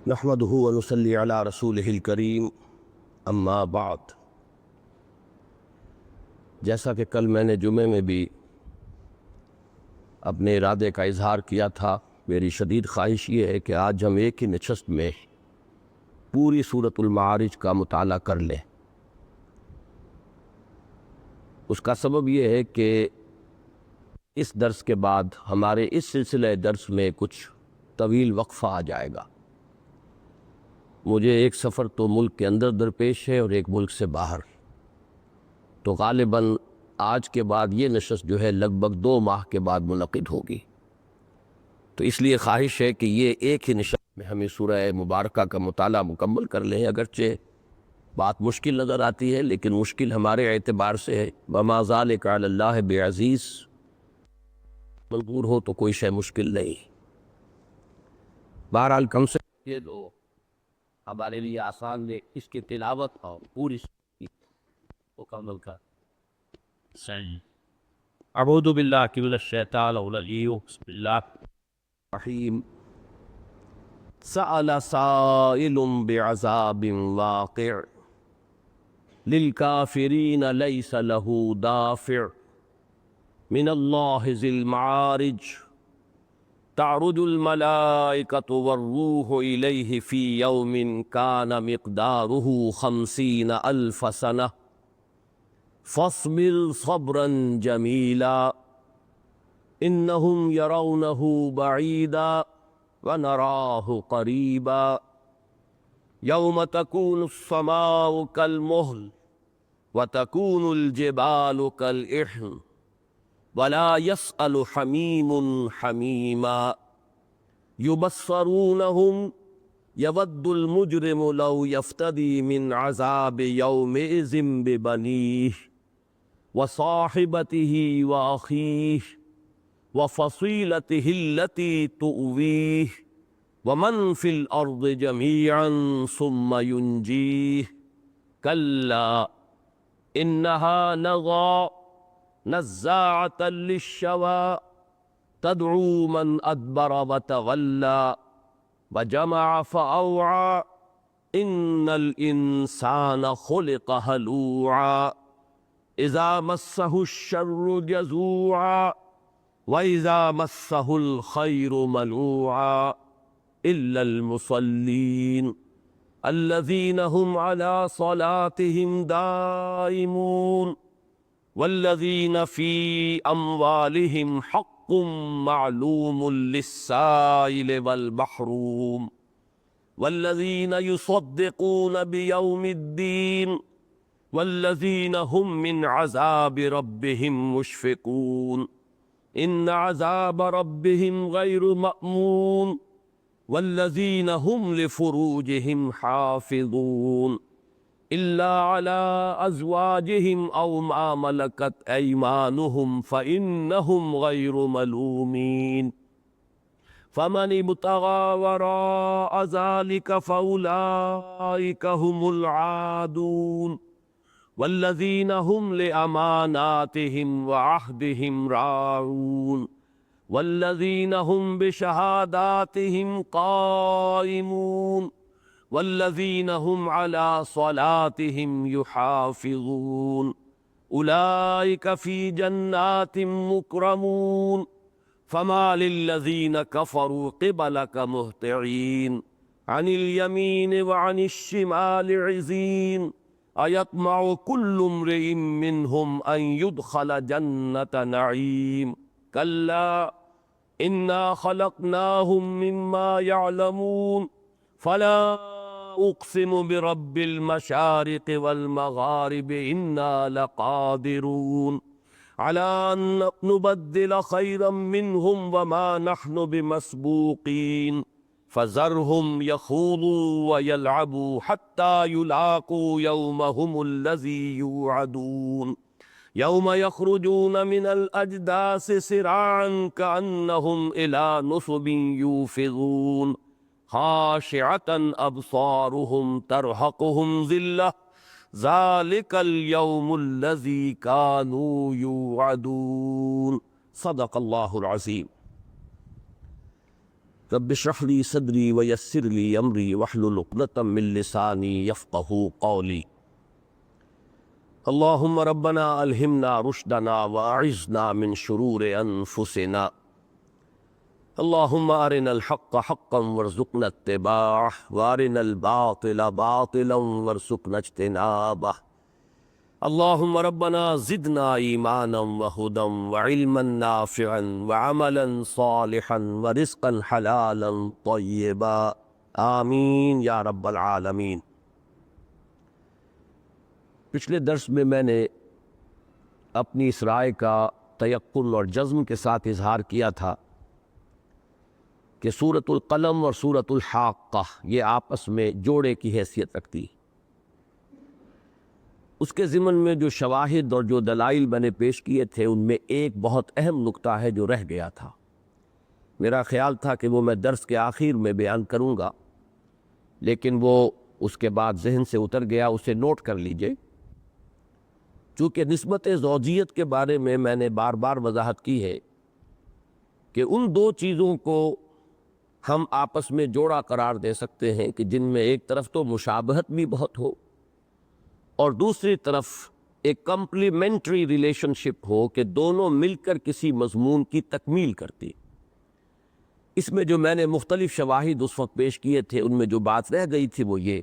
نحمده ونصلي على رسوله الکریم اما بعد۔ جیسا کہ کل میں نے جمعے میں بھی اپنے ارادے کا اظہار کیا تھا، میری شدید خواہش یہ ہے کہ آج ہم ایک ہی نشست میں پوری سورۃ المعارج کا مطالعہ کر لیں۔ اس کا سبب یہ ہے کہ اس درس کے بعد ہمارے اس سلسلہ درس میں کچھ طویل وقفہ آ جائے گا۔ مجھے ایک سفر تو ملک کے اندر درپیش ہے اور ایک ملک سے باہر، تو غالباً آج کے بعد یہ نشست جو ہے لگ بھگ 2 ماہ کے بعد منعقد ہوگی۔ تو اس لیے خواہش ہے کہ یہ ایک ہی نشست میں ہمیں سورہ مبارکہ کا مطالعہ مکمل کر لیں۔ اگرچہ بات مشکل نظر آتی ہے لیکن مشکل ہمارے اعتبار سے ہے، وما ذلک علی اللہ بعزیز، منظور ہو تو کوئی شے مشکل نہیں۔ بہرحال کم سے یہ دو ہمارے لیے آسان ہے، اس کی تلاوت اور پوری مکمل کر۔ صحیح۔ اعوذ باللہ من الشیطان الرجیم، بسم اللہ الرحیم۔ سأل سائل بعذاب واقع للکافرین لیس له دافع من اللہ ذی المعارج تعرج الملائکۃ والروح الیہ فی یوم کان مقدارہ 50,000 سنہ فاصبر صبرا جمیلا انہم یرونہ بعیدا ونراہ قریبا یوم تکون السماء کالمہل وتکون الجبال کالعہن ولا يسأل حمیم حمیما یبصرونہم یود المجرم لو یفتدی من عذاب یومئذ ببنیہ وصاحبتہ واخیہ وفصیلتہ التی تؤویہ ومن فی الارض جمیعا ثم ینجیہ کلا انہا لظی نزاعۃ للشوی تدعو من ادبر وتولی وجمع فأوعى ان الانسان خلق ہلوعا اذا مسہ الشر جزوعا واذا مسہ الخیر منوعا الا المصلین الذین هم على صلاتهم دائمون والذین فی اموالهم حق معلوم للسائل والمحروم والذین یصدقون بیوم الدین والذین هم من عذاب ربهم مشفقون ان عذاب ربهم غیر مأمون والذین هم لفروجهم حافظون الا على ازواجهم او ما ملكت ايمانهم فانهم غير ملومين فمن ابتغى وراء ذلك فاولئك هم العادون والذين هم لاماناتهم وعهدهم راعون والذين هم بشهاداتهم قائمون والذین هم على صلاتهم یحافظون اولئک فی جنات مکرمون فما للذین کفروا قبلک مہطعین عن الیمین وعن الشمال عزین ایطمع کل امرئ منهم ان يدخل جنة نعیم کلا انا خلقناهم مما يعلمون فلا اقسم برب المشارق والمغارب انا لقادرون على ان نبدل خيرا منهم وما نحن بمسبوقين فذرهم يخوضوا ويلعبوا حتى يلاقوا يومهم الذي يوعدون يوم يخرجون من الأجداث سراعا كأنهم إلى نصب يوفضون خاشعة أبصارهم ترهقهم ذلة ذلك اليوم الذي كانوا يوعدون صدق اللہ العظیم۔ رب اشرح لی صدری ویسر لی امری واحلل عقدۃ من لسانی یفقہوا قولی اللہم ربنا الہمنا رشدنا واعذنا من شرور انفسنا اللہم ارنا الحق حقا وارزقنا اتباعہ وارنا الباطل باطلا وارزقنا اجتنابہ اللہم ربنا زدنا ایمانا وہدا وعلما نافعا وعملا صالحا ورزقا حلالا طیبا آمین یا رب العالمین۔ پچھلے درس میں نے اپنی اس رائے کا تیقن اور جزم کے ساتھ اظہار کیا تھا کہ سورۃ القلم اور سورۃ الحاقہ یہ آپس میں جوڑے کی حیثیت رکھتی ہے۔ اس کے ضمن میں جو شواہد اور جو دلائل میں نے پیش کیے تھے ان میں ایک بہت اہم نقطہ ہے جو رہ گیا تھا۔ میرا خیال تھا کہ وہ میں درس کے آخر میں بیان کروں گا، لیکن وہ اس کے بعد ذہن سے اتر گیا، اسے نوٹ کر لیجئے۔ چونکہ نسبت زوجیت کے بارے میں نے بار بار وضاحت کی ہے کہ ان دو چیزوں کو ہم آپس میں جوڑا قرار دے سکتے ہیں کہ جن میں ایک طرف تو مشابہت بھی بہت ہو اور دوسری طرف ایک کمپلیمنٹری ریلیشن شپ ہو کہ دونوں مل کر کسی مضمون کی تکمیل کرتی۔ اس میں جو میں نے مختلف شواہد اس وقت پیش کیے تھے ان میں جو بات رہ گئی تھی وہ یہ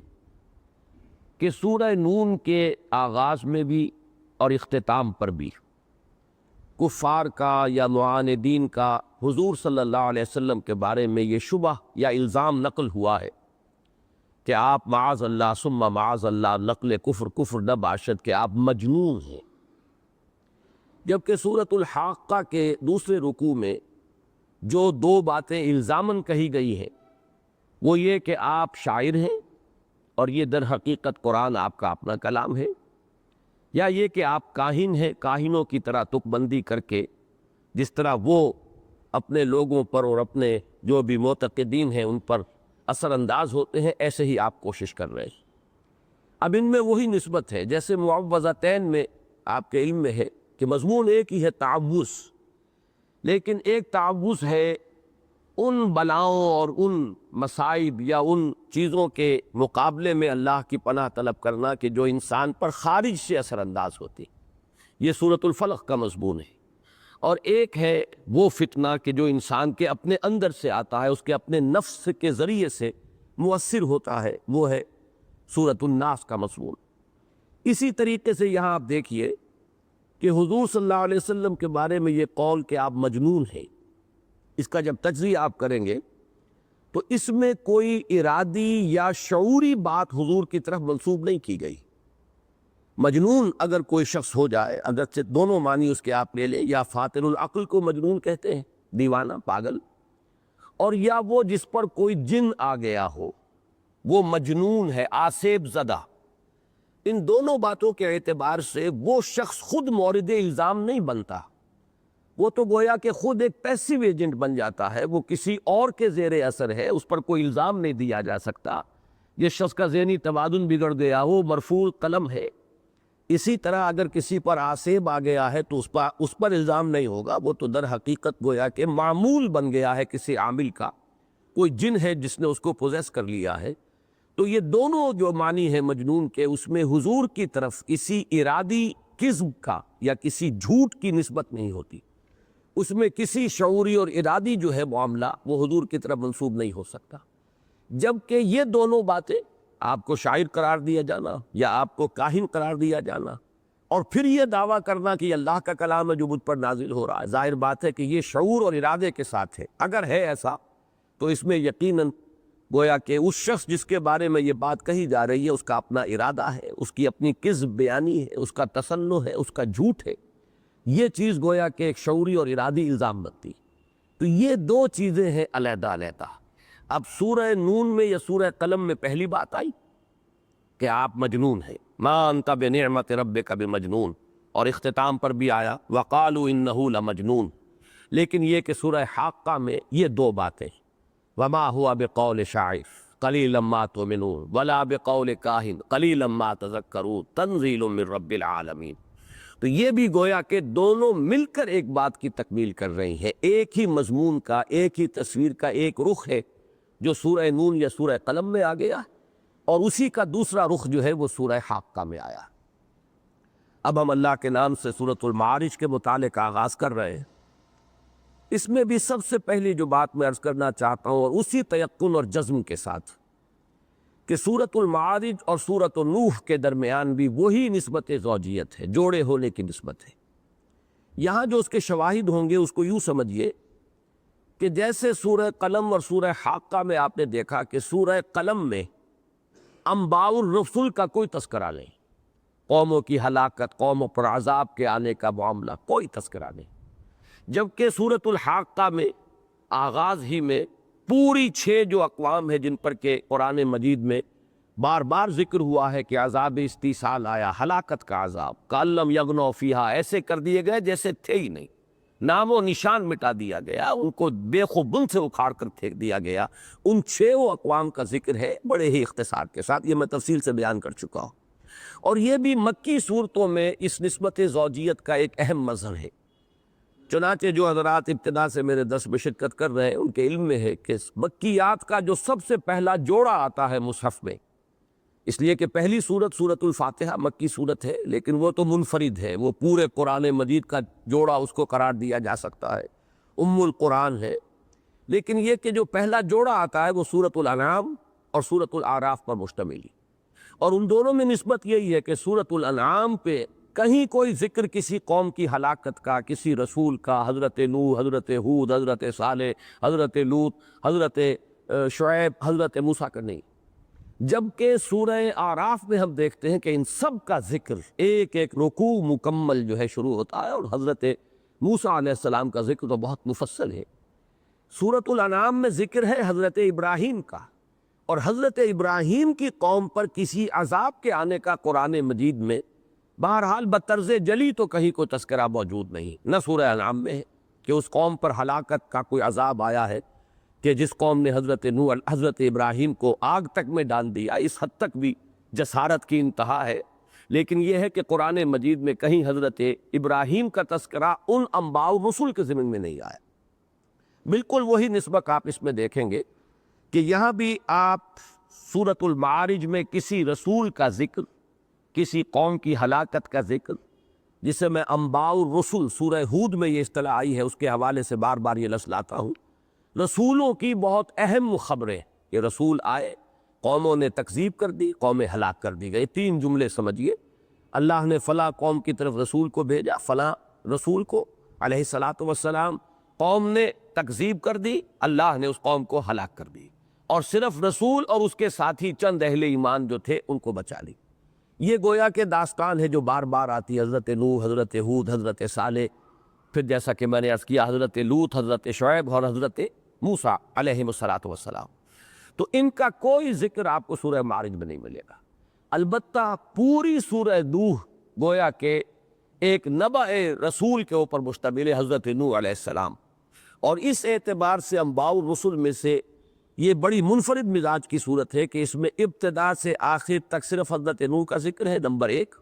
کہ سورہ نون کے آغاز میں بھی اور اختتام پر بھی کفار کا یا معاندین کا حضور صلی اللہ علیہ وسلم کے بارے میں یہ شبہ یا الزام نقل ہوا ہے کہ آپ معاذ اللہ ثم معاذ اللہ نقل کفر نہ باشد کہ آپ مجنون ہیں۔ جبکہ سورۃ الحاقہ کے دوسرے رکوع میں جو دو باتیں الزاماً کہی گئی ہیں وہ یہ کہ آپ شاعر ہیں اور یہ در حقیقت قرآن آپ کا اپنا کلام ہے، یا یہ کہ آپ کاہن ہیں، کاہنوں کی طرح تک بندی کر کے جس طرح وہ اپنے لوگوں پر اور اپنے جو بھی معتقدین ہیں ان پر اثر انداز ہوتے ہیں، ایسے ہی آپ کوشش کر رہے ہیں۔ اب ان میں وہی نسبت ہے جیسے معوذتین میں آپ کے علم میں ہے کہ مضمون ایک ہی ہے تعوذ، لیکن ایک تعوذ ہے ان بلاؤں اور ان مصائب یا ان چیزوں کے مقابلے میں اللہ کی پناہ طلب کرنا کہ جو انسان پر خارج سے اثر انداز ہوتی، یہ سورۃ الفلق کا مضمون ہے۔ اور ایک ہے وہ فتنہ کہ جو انسان کے اپنے اندر سے آتا ہے، اس کے اپنے نفس کے ذریعے سے مؤثر ہوتا ہے، وہ ہے سورۃ الناس کا مضمون۔ اسی طریقے سے یہاں آپ دیکھیے کہ حضور صلی اللہ علیہ وسلم کے بارے میں یہ قول کہ آپ مجنون ہیں، اس کا جب تجزیہ آپ کریں گے تو اس میں کوئی ارادی یا شعوری بات حضور کی طرف منسوب نہیں کی گئی۔ مجنون اگر کوئی شخص ہو جائے، اگرچہ دونوں معنی اس کے آپ لے لیں، یا فاطر العقل کو مجنون کہتے ہیں، دیوانہ، پاگل، اور یا وہ جس پر کوئی جن آ گیا ہو وہ مجنون ہے، آسیب زدہ۔ ان دونوں باتوں کے اعتبار سے وہ شخص خود مورد الزام نہیں بنتا، وہ تو گویا کہ خود ایک پیسیو ایجنٹ بن جاتا ہے، وہ کسی اور کے زیر اثر ہے، اس پر کوئی الزام نہیں دیا جا سکتا۔ جس شخص کا ذہنی توازن بگڑ گیا وہ مرفوع قلم ہے۔ اسی طرح اگر کسی پر آسیب آ گیا ہے تو اس پر الزام نہیں ہوگا، وہ تو در حقیقت گویا کہ معمول بن گیا ہے کسی عامل کا، کوئی جن ہے جس نے اس کو پوزیس کر لیا ہے۔ تو یہ دونوں جو معنی ہے مجنون کے، اس میں حضور کی طرف کسی ارادی کذب کا یا کسی جھوٹ کی نسبت نہیں ہوتی، اس میں کسی شعوری اور ارادی جو ہے معاملہ وہ حضور کی طرف منسوب نہیں ہو سکتا۔ جبکہ یہ دونوں باتیں، آپ کو شاعر قرار دیا جانا یا آپ کو کاہن قرار دیا جانا، اور پھر یہ دعویٰ کرنا کہ یہ اللہ کا کلام ہے جو مجھ پر نازل ہو رہا ہے، ظاہر بات ہے کہ یہ شعور اور ارادے کے ساتھ ہے۔ اگر ہے ایسا تو اس میں یقیناً گویا کہ اس شخص جس کے بارے میں یہ بات کہی جا رہی ہے اس کا اپنا ارادہ ہے، اس کی اپنی کذب بیانی ہے، اس کا تصنع ہے، اس کا جھوٹ ہے، یہ چیز گویا کہ ایک شعوری اور ارادی الزام بنتی۔ تو یہ دو چیزیں ہیں علیحدہ علیحدہ۔ اب سورہ نون میں یا سورہ قلم میں پہلی بات آئی کہ آپ مجنون ہیں، ما انت بنعمت ربک بمجنون، اور اختتام پر بھی آیا وقالوا انہ لمجنون۔ لیکن یہ کہ سورہ حاقہ میں یہ دو باتیں، وما هو بقول شاعر قلیلا ما تؤمنون ولا بقول کاہن قلیلا ما تذکرون تنزیل من رب العالمین۔ تو یہ بھی گویا کہ دونوں مل کر ایک بات کی تکمیل کر رہی ہیں، ایک ہی مضمون کا، ایک ہی تصویر کا ایک رخ ہے جو سورہ نون یا سورہ قلم میں آ گیا، اور اسی کا دوسرا رخ جو ہے وہ سورہ حاقہ میں آیا۔ اب ہم اللہ کے نام سے سورۃ المعارج کے مطالعے کا آغاز کر رہے ہیں۔ اس میں بھی سب سے پہلی جو بات میں عرض کرنا چاہتا ہوں، اور اسی تیقن اور جزم کے ساتھ، کہ سورۃ المعارج اور سورۃ نوح کے درمیان بھی وہی نسبت زوجیت ہے، جوڑے ہونے کی نسبت ہے۔ یہاں جو اس کے شواہد ہوں گے اس کو یوں سمجھیے کہ جیسے سورہ قلم اور سورہ حاقہ میں آپ نے دیکھا کہ سورہ قلم میں انباء الرسل کا کوئی تذکرہ نہیں، قوموں کی ہلاکت، قوموں پر عذاب کے آنے کا معاملہ، کوئی تذکرہ نہیں، جبکہ سورۃ الحاقہ میں آغاز ہی میں پوری 6 جو اقوام ہیں جن پر کہ قرآن مجید میں بار بار ذکر ہوا ہے کہ عذاب استیصال آیا، ہلاکت کا عذاب، کأن لم یغنوا فیہا، ایسے کر دیے گئے جیسے تھے ہی نہیں، نام و نشان مٹا دیا گیا، ان کو بے خوبن سے اکھاڑ کر پھینک دیا گیا۔ ان 6 اقوام کا ذکر ہے بڑے ہی اختصار کے ساتھ، یہ میں تفصیل سے بیان کر چکا ہوں، اور یہ بھی مکی صورتوں میں اس نسبت زوجیت کا ایک اہم مظہر ہے۔ چنانچہ جو حضرات ابتدا سے میرے درس میں شرکت کر رہے ہیں ان کے علم میں ہے کہ مکیات کا جو سب سے پہلا جوڑا آتا ہے مصحف میں، اس لیے کہ پہلی سورت سورۃ الفاتحہ مکی سورت ہے، لیکن وہ تو منفرد ہے، وہ پورے قرآن مجید کا جوڑا اس کو قرار دیا جا سکتا ہے، ام القرآن ہے، لیکن یہ کہ جو پہلا جوڑا آتا ہے وہ سورۃ الانعام اور سورۃ الاعراف پر مشتمل ہے، اور ان دونوں میں نسبت یہی ہے کہ سورۃ الانعام پہ کہیں کوئی ذکر کسی قوم کی ہلاکت کا، کسی رسول کا، حضرت نوح، حضرت ہود، حضرت صالح، حضرت لوط، حضرت شعیب، حضرت موسیٰ کا نہیں، جبکہ سورہ اعراف میں ہم دیکھتے ہیں کہ ان سب کا ذکر ایک ایک رکوع مکمل جو ہے شروع ہوتا ہے، اور حضرت موسیٰ علیہ السلام کا ذکر تو بہت مفصل ہے۔ سورۃ الانعام میں ذکر ہے حضرت ابراہیم کا، اور حضرت ابراہیم کی قوم پر کسی عذاب کے آنے کا قرآن مجید میں بہرحال بطرز جلی تو کہیں کوئی تذکرہ موجود نہیں، نہ سورہ انعام میں ہے کہ اس قوم پر ہلاکت کا کوئی عذاب آیا ہے، کہ جس قوم نے حضرت نوح، حضرت ابراہیم کو آگ تک میں ڈال دیا، اس حد تک بھی جسارت کی انتہا ہے، لیکن یہ ہے کہ قرآن مجید میں کہیں حضرت ابراہیم کا تذکرہ ان انباء الرسل کے ضمن میں نہیں آیا۔ بالکل وہی نسبت آپ اس میں دیکھیں گے کہ یہاں بھی آپ سورۃ المعارج میں کسی رسول کا ذکر، کسی قوم کی ہلاکت کا ذکر، جسے میں انباء الرسل، سورہ ہود میں یہ اصطلاح آئی ہے، اس کے حوالے سے بار بار یہ لفظ لاتا ہوں، رسولوں کی بہت اہم خبریں، یہ رسول آئے، قوموں نے تکذیب کر دی، قومیں ہلاک کر دی گئی، 3 جملے سمجھیے، اللہ نے فلاں قوم کی طرف رسول کو بھیجا، فلاں رسول کو علیہ الصلاۃ والسلام، قوم نے تکذیب کر دی، اللہ نے اس قوم کو ہلاک کر دی، اور صرف رسول اور اس کے ساتھی چند اہل ایمان جو تھے ان کو بچا لی۔ یہ گویا کہ داستان ہے جو بار بار آتی ہے، حضرت نوح، حضرت ہود، حضرت صالح، پھر جیسا کہ میں نے عرض کیا حضرت لوط، حضرت شعیب اور حضرت موسیٰ علیہ الصلاۃ والسلام، تو ان کا کوئی ذکر آپ کو سورہ معارج میں نہیں ملے گا۔ البتہ پوری سورہ نوح گویا کہ ایک نبأ رسول کے اوپر مشتمل ہے، حضرت نوح علیہ السلام، اور اس اعتبار سے انباء الرسل میں سے یہ بڑی منفرد مزاج کی صورت ہے کہ اس میں ابتدا سے آخر تک صرف حضرت نوح کا ذکر ہے، نمبر 1،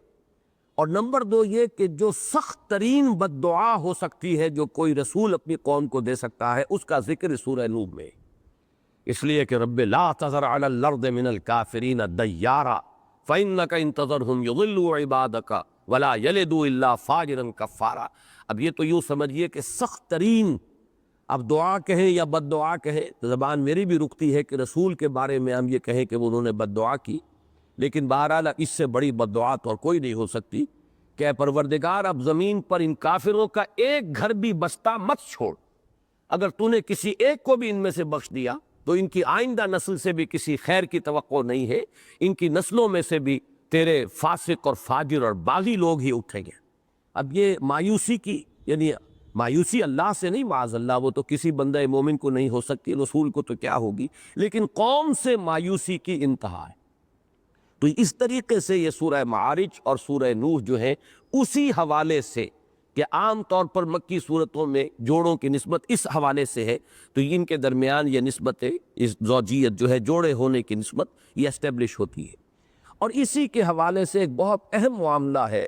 اور نمبر 2 یہ کہ جو سخت ترین بد دعا ہو سکتی ہے جو کوئی رسول اپنی قوم کو دے سکتا ہے، اس کا ذکر سورہ نوح میں، اس لیے کہ رب لا تذر علی الارض من الکافرین دیارا فإنک ان تذرہم یضلوا عبادک ولا یلدوا الا فاجرا کفارا۔ اب یہ تو یوں سمجھیے کہ سخت ترین، اب دعا کہیں یا بد دعا کہیں، زبان میری بھی رکتی ہے کہ رسول کے بارے میں ہم یہ کہیں کہ انہوں نے بد دعا کی، لیکن بہرحال اس سے بڑی بد دعا تو اور کوئی نہیں ہو سکتی کہ اے پروردگار اب زمین پر ان کافروں کا ایک گھر بھی بستا مت چھوڑ، اگر تو نے کسی ایک کو بھی ان میں سے بخش دیا تو ان کی آئندہ نسل سے بھی کسی خیر کی توقع نہیں ہے، ان کی نسلوں میں سے بھی تیرے فاسق اور فاجر اور باغی لوگ ہی اٹھیں گے۔ اب یہ مایوسی کی، یعنی مایوسی اللہ سے نہیں، معاذ اللہ، وہ تو کسی بندہ مومن کو نہیں ہو سکتی، رسول کو تو کیا ہوگی، لیکن قوم سے مایوسی کی انتہا ہے۔ تو اس طریقے سے یہ سورہ معارج اور سورہ نوح جو ہے اسی حوالے سے کہ عام طور پر مکی صورتوں میں جوڑوں کی نسبت اس حوالے سے ہے، تو ان کے درمیان یہ نسبت اس زوجیت جو ہے، جوڑے ہونے کی نسبت، یہ اسٹیبلش ہوتی ہے۔ اور اسی کے حوالے سے ایک بہت اہم معاملہ ہے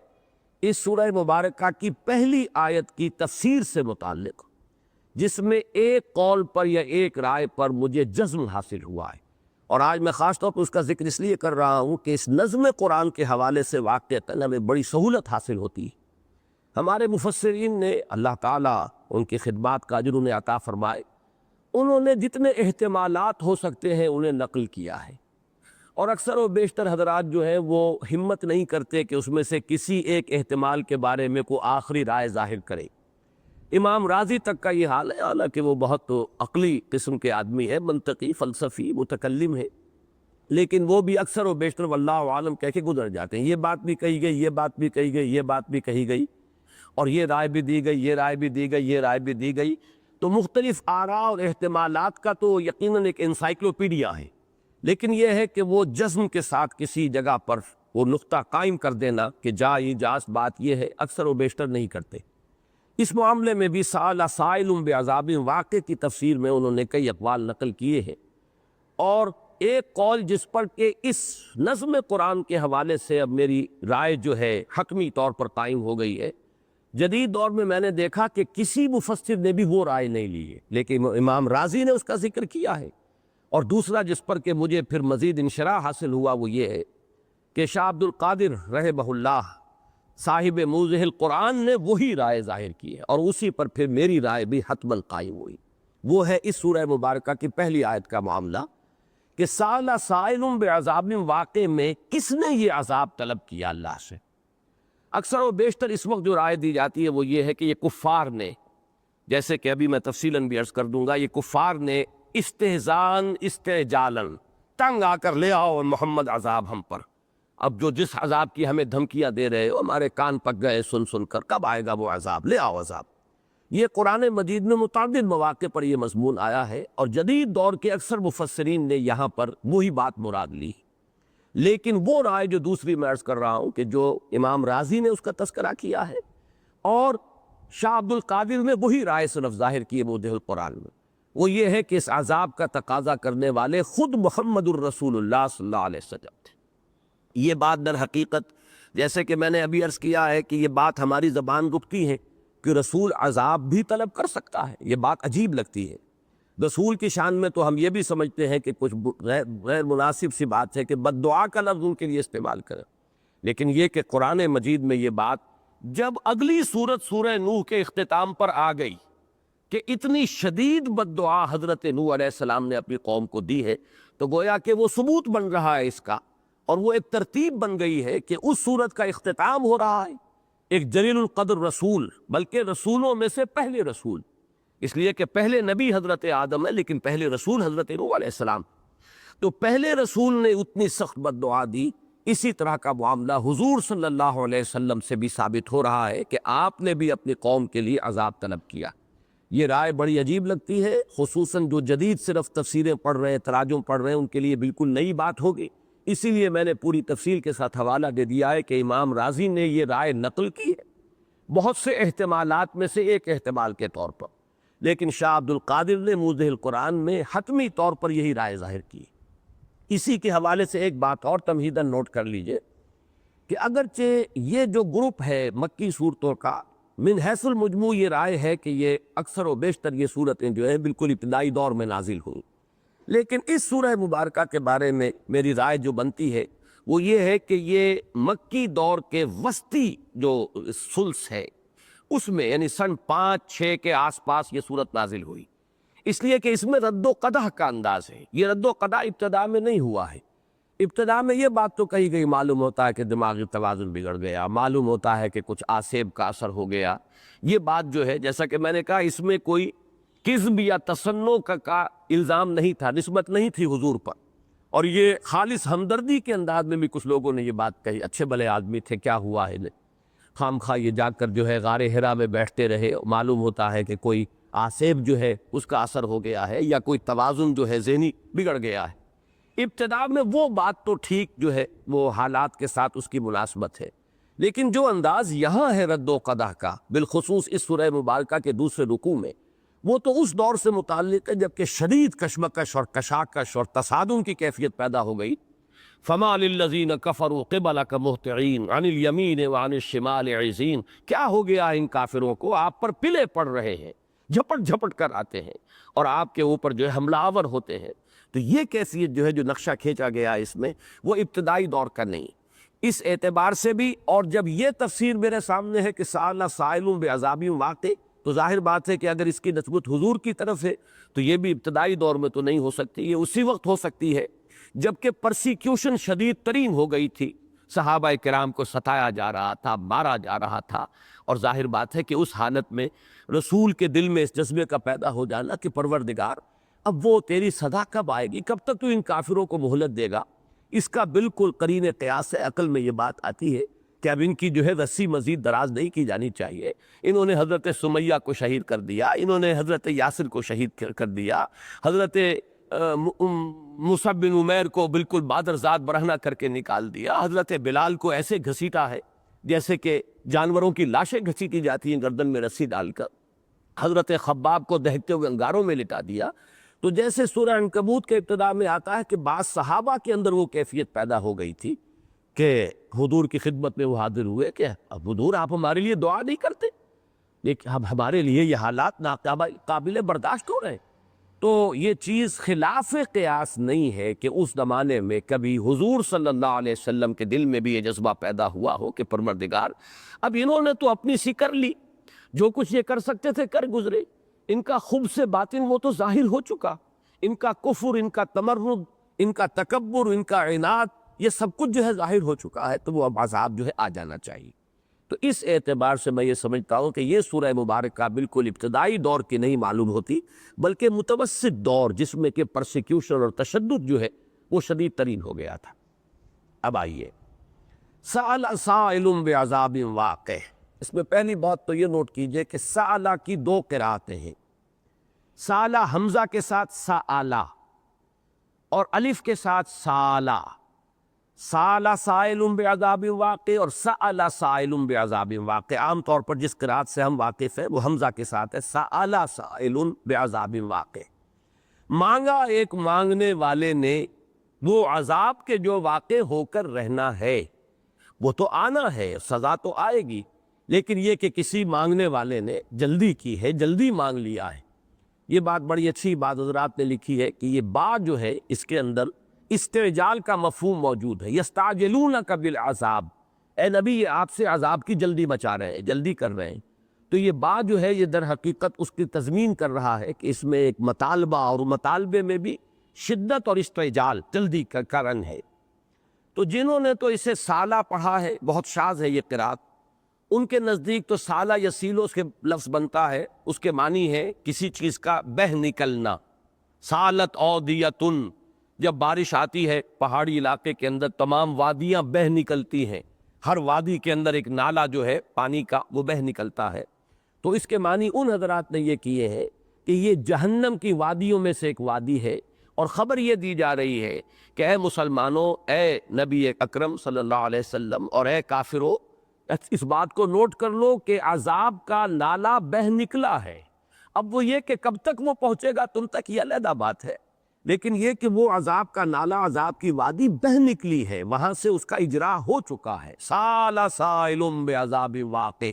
اس سورہ مبارکہ کی پہلی آیت کی تفسیر سے متعلق، جس میں ایک قول پر یا ایک رائے پر مجھے جزم حاصل ہوا ہے، اور آج میں خاص طور پر اس کا ذکر اس لیے کر رہا ہوں کہ اس نظم قرآن کے حوالے سے واقعتاً ہمیں بڑی سہولت حاصل ہوتی ہے۔ ہمارے مفسرین نے، اللہ تعالیٰ ان کی خدمات کا اجر انہیں عطا فرمائے، انہوں نے جتنے احتمالات ہو سکتے ہیں انہیں نقل کیا ہے، اور اکثر و بیشتر حضرات جو ہیں وہ ہمت نہیں کرتے کہ اس میں سے کسی ایک احتمال کے بارے میں کوئی آخری رائے ظاہر کرے۔ امام راضی تک کا یہ حال ہے، حالانکہ وہ بہت عقلی قسم کے آدمی ہے، منطقی، فلسفی، متکلم ہے، لیکن وہ بھی اکثر و بیشتر واللہ عالم کہہ کے گزر جاتے ہیں۔ یہ بات بھی کہی گئی، یہ بات بھی کہی گئی، یہ بات بھی کہی گئی، اور یہ رائے بھی دی گئی، یہ رائے بھی دی گئی، یہ رائے بھی دی گئی۔ تو مختلف آراء اور احتمالات کا تو یقیناً ایک انسائکلوپیڈیا ہے، لیکن یہ ہے کہ وہ جزم کے ساتھ کسی جگہ پر وہ نقطہ قائم کر دینا کہ جاز بات یہ ہے، اکثر و بیشتر نہیں کرتے۔ اس معاملے میں بھی سأل سائل بعذاب واقع کی تفسیر میں انہوں نے کئی اقوال نقل کیے ہیں، اور ایک قول جس پر کہ اس نظم قرآن کے حوالے سے اب میری رائے جو ہے حتمی طور پر قائم ہو گئی ہے۔ جدید دور میں نے دیکھا کہ کسی مفسر نے بھی وہ رائے نہیں لی ہے، لیکن امام راضی نے اس کا ذکر کیا ہے، اور دوسرا جس پر کہ مجھے پھر مزید انشراح حاصل ہوا وہ یہ ہے کہ شاہ عبد القادر رحمہ اللہ صاحب موضح القرآن نے وہی رائے ظاہر کی ہے، اور اسی پر پھر میری رائے بھی حتماً قائم ہوئی۔ وہ ہے اس سورہ مبارکہ کی پہلی آیت کا معاملہ کہ سأل سائل بعذاب واقع میں کس نے یہ عذاب طلب کیا اللہ سے۔ اکثر و بیشتر اس وقت جو رائے دی جاتی ہے وہ یہ ہے کہ یہ کفار نے، جیسے کہ ابھی میں تفصیلاً بھی عرض کر دوں گا، یہ کفار نے استہزان استعجالن تنگ آ کر لے آؤ محمد عذاب ہم پر، اب جو جس عذاب کی ہمیں دھمکیاں دے رہے ہو ہمارے کان پک گئے سن سن کر، کب آئے گا وہ عذاب، لے آؤ عذاب۔ یہ قرآن مجید میں متعدد مواقع پر یہ مضمون آیا ہے، اور جدید دور کے اکثر مفسرین نے یہاں پر وہی بات مراد لی، لیکن وہ رائے جو دوسری میں عرض کر رہا ہوں کہ جو امام راضی نے اس کا تذکرہ کیا ہے، اور شاہ عبد القادر نے وہی رائے صرف ظاہر کی ہے موضح القرآن میں، وہ یہ ہے کہ اس عذاب کا تقاضا کرنے والے خود محمد الرسول اللہ صلی اللہ علیہ وسلم تھے۔ یہ بات در حقیقت جیسے کہ میں نے ابھی عرض کیا ہے کہ یہ بات ہماری زبان رکتی ہے کہ رسول عذاب بھی طلب کر سکتا ہے، یہ بات عجیب لگتی ہے۔ رسول کی شان میں تو ہم یہ بھی سمجھتے ہیں کہ کچھ غیر مناسب سی بات ہے کہ بد دعا کا لفظ ان کے لیے استعمال کریں، لیکن یہ کہ قرآن مجید میں یہ بات جب اگلی سورت سورہ نوح کے اختتام پر آ گئی کہ اتنی شدید بد دعا حضرت نوح علیہ السلام نے اپنی قوم کو دی ہے، تو گویا کہ وہ ثبوت بن رہا ہے اس کا، اور وہ ایک ترتیب بن گئی ہے کہ اس سورت کا اختتام ہو رہا ہے ایک جلیل القدر رسول، بلکہ رسولوں میں سے پہلے رسول، اس لیے کہ پہلے نبی حضرت آدم ہے لیکن پہلے رسول حضرت نوح علیہ السلام، تو پہلے رسول نے اتنی سخت بد دعا دی۔ اسی طرح کا معاملہ حضور صلی اللہ علیہ وسلم سے بھی ثابت ہو رہا ہے کہ آپ نے بھی اپنی قوم کے لیے عذاب طلب کیا۔ یہ رائے بڑی عجیب لگتی ہے، خصوصاً جو جدید صرف تفسیریں پڑھ رہے ہیں، تراجم پڑھ رہے ہیں، ان کے لیے بالکل نئی بات ہوگی، اسی لیے میں نے پوری تفصیل کے ساتھ حوالہ دے دیا ہے کہ امام راضی نے یہ رائے نقل کی ہے بہت سے احتمالات میں سے ایک احتمال کے طور پر، لیکن شاہ عبد القادر نے موضح القرآن میں حتمی طور پر یہی رائے ظاہر کی۔ اسی کے حوالے سے ایک بات اور تمہیداً نوٹ کر لیجئے کہ اگرچہ یہ جو گروپ ہے مکی صورتوں کا، من حیث المجموع یہ رائے ہے کہ یہ اکثر و بیشتر یہ صورتیں جو ہیں بالکل ابتدائی دور میں نازل ہوئیں، لیکن اس سورہ مبارکہ کے بارے میں میری رائے جو بنتی ہے وہ یہ ہے کہ یہ مکی دور کے وسطی جو ثلث ہے اس میں، یعنی سن 5-6 کے آس پاس یہ صورت نازل ہوئی، اس لیے کہ اس میں رد و قدح کا انداز ہے۔ یہ رد و قدح ابتدا میں نہیں ہوا ہے، ابتدا میں یہ بات تو کہی گئی، معلوم ہوتا ہے کہ دماغی توازن بگڑ گیا، معلوم ہوتا ہے کہ کچھ آسیب کا اثر ہو گیا۔ یہ بات جو ہے جیسا کہ میں نے کہا اس میں کوئی کذب یا تصنع کا الزام نہیں تھا، نسبت نہیں تھی حضور پر، اور یہ خالص ہمدردی کے انداز میں بھی کچھ لوگوں نے یہ بات کہی، اچھے بھلے آدمی تھے، کیا ہوا ہے خام خواہ یہ جا کر جو ہے غار حرا میں بیٹھتے رہے، معلوم ہوتا ہے کہ کوئی آسیب جو ہے اس کا اثر ہو گیا ہے یا کوئی توازن جو ہے ذہنی بگڑ گیا ہے۔ ابتدا میں وہ بات تو ٹھیک جو ہے وہ حالات کے ساتھ اس کی مناسبت ہے، لیکن جو انداز یہاں ہے رد و قدح کا، بالخصوص اس سورہ مبارکہ کے دوسرے رکوع میں، وہ تو اس دور سے متعلق ہے جبکہ شدید کشمکش اور کشاکش اور تصادم کی کیفیت پیدا ہو گئی۔ فما للذین کفروا قبلک مہطعین عن الیمین وعن الشمال عزین، کیا ہو گیا ان کافروں کو، آپ پر پلے پڑ رہے ہیں، جھپٹ جھپٹ کر آتے ہیں اور آپ کے اوپر جو ہے حملہ آور ہوتے ہیں۔ تو یہ کیفیت جو ہے جو نقشہ کھینچا گیا اس میں، وہ ابتدائی دور کا نہیں، اس اعتبار سے بھی۔ اور جب یہ تفسیر میرے سامنے ہے کہ سأل سائل بعذاب واقع، تو ظاہر بات ہے کہ اگر اس کی نسبت حضور کی طرف ہے تو یہ بھی ابتدائی دور میں تو نہیں ہو سکتی، یہ اسی وقت ہو سکتی ہے جبکہ پرسیکیوشن شدید ترین ہو گئی تھی، صحابہ کرام کو ستایا جا رہا تھا، مارا جا رہا تھا، اور ظاہر بات ہے کہ اس حالت میں رسول کے دل میں اس جذبے کا پیدا ہو جانا کہ پروردگار اب وہ تیری سزا کب آئے گی، کب تک تو ان کافروں کو مہلت دے گا، اس کا بالکل قرین قیاس سے عقل میں یہ بات آتی ہے کہ اب ان کی جو ہے رسی مزید دراز نہیں کی جانی چاہیے۔ انہوں نے حضرت سمیہ کو شہید کر دیا، انہوں نے حضرت یاسر کو شہید کر دیا، حضرت مصعب بن عمیر کو بالکل بادرزاد برہنہ کر کے نکال دیا، حضرت بلال کو ایسے گھسیٹا ہے جیسے کہ جانوروں کی لاشیں گھسیٹی جاتی ہیں گردن میں رسی ڈال کر، حضرت خباب کو دہکتے ہوئے انگاروں میں لٹا دیا۔ تو جیسے سورہ عنکبوت کے ابتدا میں آتا ہے کہ بعض صحابہ کے اندر وہ کیفیت پیدا ہو گئی تھی کہ حضور کی خدمت میں وہ حاضر ہوئے کہ اب حضور آپ ہمارے لیے دعا نہیں کرتے، لیکن اب ہمارے لیے یہ حالات ناقابل برداشت ہو رہے ہیں۔ تو یہ چیز خلاف قیاس نہیں ہے کہ اس زمانے میں کبھی حضور صلی اللہ علیہ وسلم کے دل میں بھی یہ جذبہ پیدا ہوا ہو کہ پروردگار اب انہوں نے تو اپنی سی کر لی، جو کچھ یہ کر سکتے تھے کر گزرے، ان کا خبث باطن وہ تو ظاہر ہو چکا، ان کا کفر، ان کا تمرد، ان کا تکبر، ان کا عناد، یہ سب کچھ جو ہے ظاہر ہو چکا ہے، تو وہ اب عذاب جو ہے آ جانا چاہیے۔ تو اس اعتبار سے میں یہ سمجھتا ہوں کہ یہ سورہ مبارکہ بالکل ابتدائی دور کی نہیں معلوم ہوتی، بلکہ متوسط دور جس میں کہ پرسیکیوشن اور تشدد جو ہے وہ شدید ترین ہو گیا تھا۔ اب آئیے سأل سائل بعذاب واقع، اس میں پہلی بات تو یہ نوٹ کیجئے کہ سألہ کی دو قرأتیں ہیں، سألہ حمزہ کے ساتھ سألہ اور الف کے ساتھ سالہ، سأل سائل بعذاب واقع اور سأل سائل بعذاب واقع۔ عام طور پر جس قرأت سے ہم واقف ہیں وہ حمزہ کے ساتھ ہے، سأل سائل بعذاب واقع، مانگا ایک مانگنے والے نے وہ عذاب کے جو واقع ہو کر رہنا ہے، وہ تو آنا ہے، سزا تو آئے گی، لیکن یہ کہ کسی مانگنے والے نے جلدی کی ہے، جلدی مانگ لیا ہے۔ یہ بات بڑی اچھی بات حضرات نے لکھی ہے کہ یہ بات جو ہے اس کے اندر استعجال کا مفہوم موجود ہے، یستعجلونک بالعذاب، اے نبی یہ آپ سے عذاب کی جلدی مچا رہے ہیں، جلدی کر رہے ہیں۔ تو یہ بات جو ہے یہ در حقیقت اس کی تضمین کر رہا ہے کہ اس میں ایک مطالبہ اور مطالبے میں بھی شدت اور استعجال، جلدی کا رنگ ہے۔ تو جنہوں نے تو اسے سالہ پڑھا ہے، بہت شاذ ہے یہ قرأت، ان کے نزدیک تو سالہ یسیلو اس کے لفظ بنتا ہے، اس کے معنی ہے کسی چیز کا بہہ نکلنا، سالت اودیتن، جب بارش آتی ہے پہاڑی علاقے کے اندر تمام وادیاں بہہ نکلتی ہیں، ہر وادی کے اندر ایک نالا جو ہے پانی کا وہ بہہ نکلتا ہے، تو اس کے معنی ان حضرات نے یہ کیے ہیں کہ یہ جہنم کی وادیوں میں سے ایک وادی ہے، اور خبر یہ دی جا رہی ہے کہ اے مسلمانوں، اے نبی اکرم صلی اللہ علیہ وسلم اور اے کافروں، اس بات کو نوٹ کر لو کہ عذاب کا نالا بہہ نکلا ہے۔ اب وہ یہ کہ کب تک وہ پہنچے گا تم تک یہ علیحدہ بات ہے، لیکن یہ کہ وہ عذاب کا نالا، عذاب کی وادی بہہ نکلی ہے، وہاں سے اس کا اجرا ہو چکا ہے۔ سال سائل بعذاب واقع،